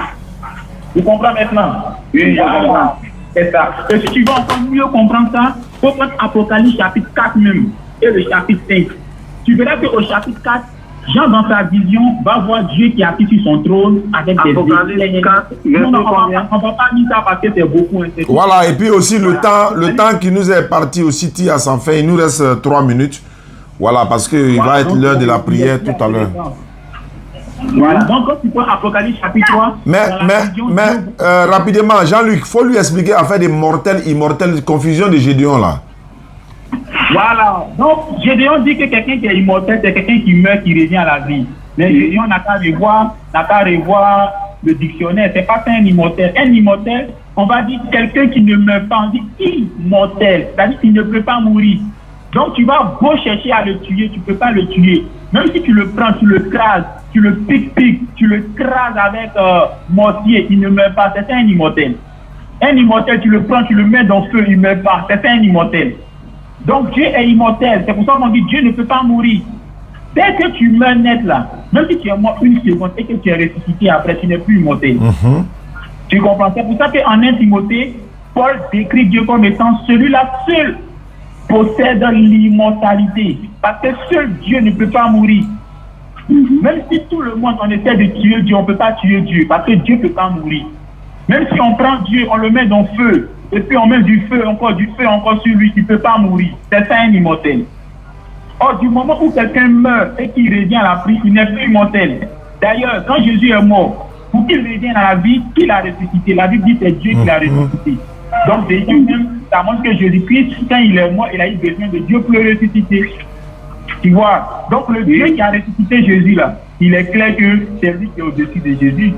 Tu comprends maintenant? Oui, je comprends. C'est ça. Et si tu veux encore mieux comprendre ça, il faut prendre Apocalypse chapitre 4 même et le chapitre 5. Tu verras qu'au chapitre 4, Jean dans sa vision va voir Dieu qui est assis sur son trône avec des Apocalypse 4, non, on ne va pas dire ça parce que c'est beaucoup. Voilà, et puis aussi le temps qui nous est parti aussi tire à sa fin. Il nous reste 3 minutes. Voilà, parce qu'il va être l'heure de la prière tout à l'heure. Voilà, donc quand tu prends Apocalypse chapitre 3... Mais rapidement, Jean-Luc, il faut lui expliquer affaire des mortels, immortels, confusion de Gédéon là. Voilà, donc Gédéon dit que quelqu'un qui est immortel, c'est quelqu'un qui meurt, qui revient à la vie. Mais Gédéon n'a qu'à revoir le dictionnaire, c'est pas un immortel. Un immortel, on va dire quelqu'un qui ne meurt pas, on dit immortel, c'est-à-dire qu'il ne peut pas mourir. Donc tu vas beau chercher à le tuer, tu ne peux pas le tuer. Même si tu le prends, tu le crases, tu le piques, tu le crases avec mortier, il ne meurt pas, c'est un immortel. Un immortel, tu le prends, tu le mets dans le feu, il ne meurt pas, c'est un immortel. Donc Dieu est immortel, c'est pour ça qu'on dit Dieu ne peut pas mourir. Dès que tu meurs net là, même si tu es mort une seconde et que tu es ressuscité après, tu n'es plus immortel. Tu comprends? C'est pour ça qu'en 1 Timothée, Paul décrit Dieu comme étant celui-là seul possède l'immortalité. Parce que seul Dieu ne peut pas mourir. Même si tout le monde on essaie de tuer Dieu, on ne peut pas tuer Dieu. Parce que Dieu ne peut pas mourir. Même si on prend Dieu, on le met dans le feu, et puis on met du feu encore sur lui, il ne peut pas mourir. C'est ça un immortel. Or, du moment où quelqu'un meurt et qu'il revient à la vie, il n'est plus immortel. D'ailleurs, quand Jésus est mort, pour qu'il revienne à la vie, qu'il a ressuscité. La Bible dit que c'est Dieu qui l'a ressuscité. Donc, c'est Dieu même, ça montre que Jésus-Christ, quand il est mort, il a eu besoin de Dieu pour le ressusciter. Tu vois? Donc, le Dieu qui a ressuscité Jésus, là, il est clair que c'est lui qui est au-dessus de Jésus.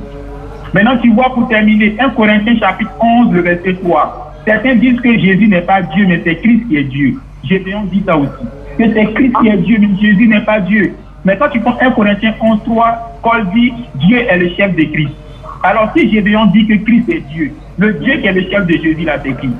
Maintenant, tu vois, pour terminer, 1 Corinthiens chapitre 11, le verset 3. Certains disent que Jésus n'est pas Dieu, mais c'est Christ qui est Dieu. Gédéon dit ça aussi. Que c'est Christ qui est Dieu, mais Jésus n'est pas Dieu. Mais quand tu prends 1 Corinthiens 11, 3, Paul dit Dieu est le chef de Christ. Alors si Gédéon dit que Christ est Dieu, le Dieu qui est le chef de Jésus, là, c'est Christ.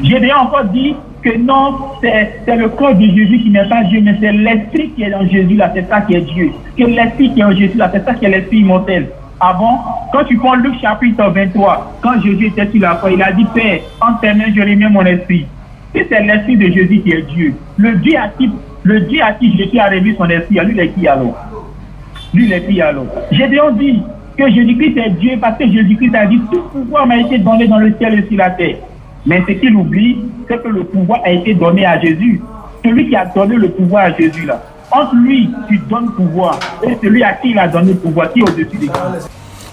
Gédéon encore dit que non, c'est le corps de Jésus qui n'est pas Dieu, mais c'est l'esprit qui est dans Jésus, là, c'est ça qui est Dieu. Que l'esprit qui est en Jésus, là, c'est ça qui est l'esprit immortel. Avant, quand tu prends Luc chapitre 23, quand Jésus était sur la croix, il a dit, Père, en tes mains, je remets mon esprit. Et c'est l'esprit de Jésus qui est Dieu. Le Dieu à qui Jésus a remis son esprit, lui, il est qui alors? Lui, il est qui alors? Gédéon dit que Jésus-Christ est Dieu parce que Jésus-Christ a dit, tout pouvoir m'a été donné dans le ciel et sur la terre. Mais ce qu'il oublie, c'est que le pouvoir a été donné à Jésus. Celui qui a donné le pouvoir à Jésus, là. Entre lui, tu donnes pouvoir. Et celui à qui il a donné le pouvoir, qui est au-dessus de lui.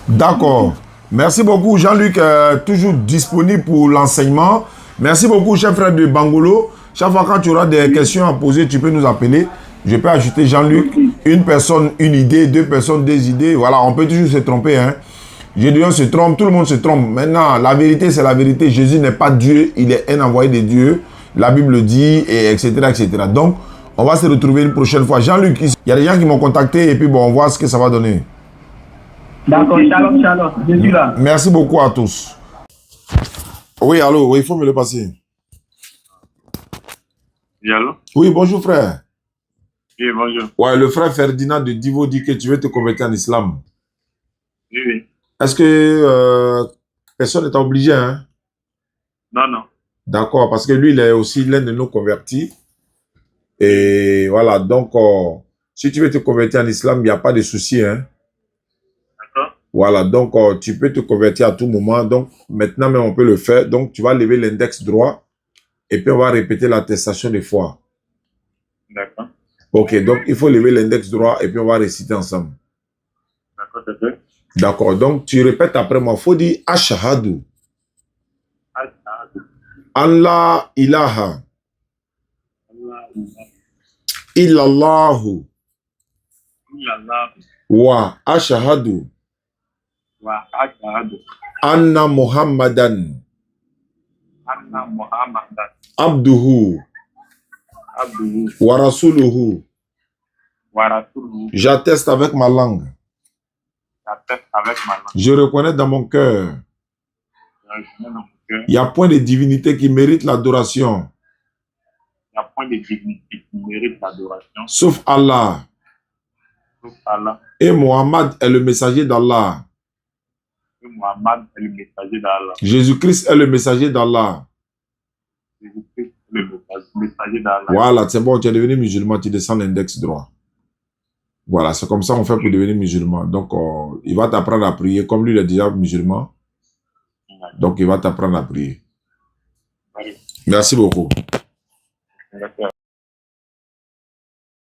D'accord. Merci beaucoup, Jean-Luc, toujours disponible pour l'enseignement. Merci beaucoup, chef frère de Bangolo. Chaque fois quand tu auras des questions à poser, tu peux nous appeler. Je peux ajouter Jean-Luc, une personne, une idée, 2 personnes, 2 idées. Voilà, on peut toujours se tromper. Hein. Gédéon se trompe, tout le monde se trompe. Maintenant, la vérité, c'est la vérité. Jésus n'est pas Dieu, il est un envoyé de Dieu. la Bible dit, et etc., etc. Donc, on va se retrouver une prochaine fois. Jean-Luc, il y a des gens qui m'ont contacté et puis bon, on voit ce que ça va donner. D'accord, shalom, shalom. Je suis là. Merci beaucoup à tous. Oui, allô, oui, il faut me le passer. Oui, allô? Oui, bonjour frère. Oui, bonjour. Ouais, le frère Ferdinand de Divo dit que tu veux te convertir en islam. Oui, oui. Est-ce que personne n'est obligé, hein? Non, non. D'accord, parce que lui, il est aussi l'un de nos convertis. Et voilà, donc, si tu veux te convertir en islam, il n'y a pas de souci, hein? D'accord. Voilà, donc, tu peux te convertir à tout moment. Donc, maintenant même, on peut le faire. Donc, tu vas lever l'index droit et puis on va répéter l'attestation de foi. D'accord. Ok, donc, il faut lever l'index droit et puis on va réciter ensemble. D'accord, c'est fait. D'accord, donc, tu répètes après moi. Il faut dire Ashahadu. Ashhadu Allah ilaha Allah illallahu illallah wa ashahadu wa ashhadu anna Muhammadan anna Muhammadan abduhu abduhu wa rasuluhu. wa rasuluhu. J'atteste avec ma langue. J'atteste avec ma langue. Je reconnais dans mon cœur. Je reconnais dans mon cœur. Il n'y a point de divinité qui mérite l'adoration, Il n'y a point de divinité qui mérite l'adoration, sauf Allah. sauf Allah. Et Mohammed est le messager d'Allah. Et Muhammad est le messager d'Allah. Jésus-Christ est le messager d'Allah. Jésus-Christ est le messager d'Allah. Voilà, c'est bon, tu es devenu musulman, tu descends l'index droit. Voilà, c'est comme ça qu'on fait pour devenir musulman. Donc, il va t'apprendre à prier, comme lui, il est déjà musulman. Donc, il va t'apprendre à prier. Merci beaucoup. D'accord.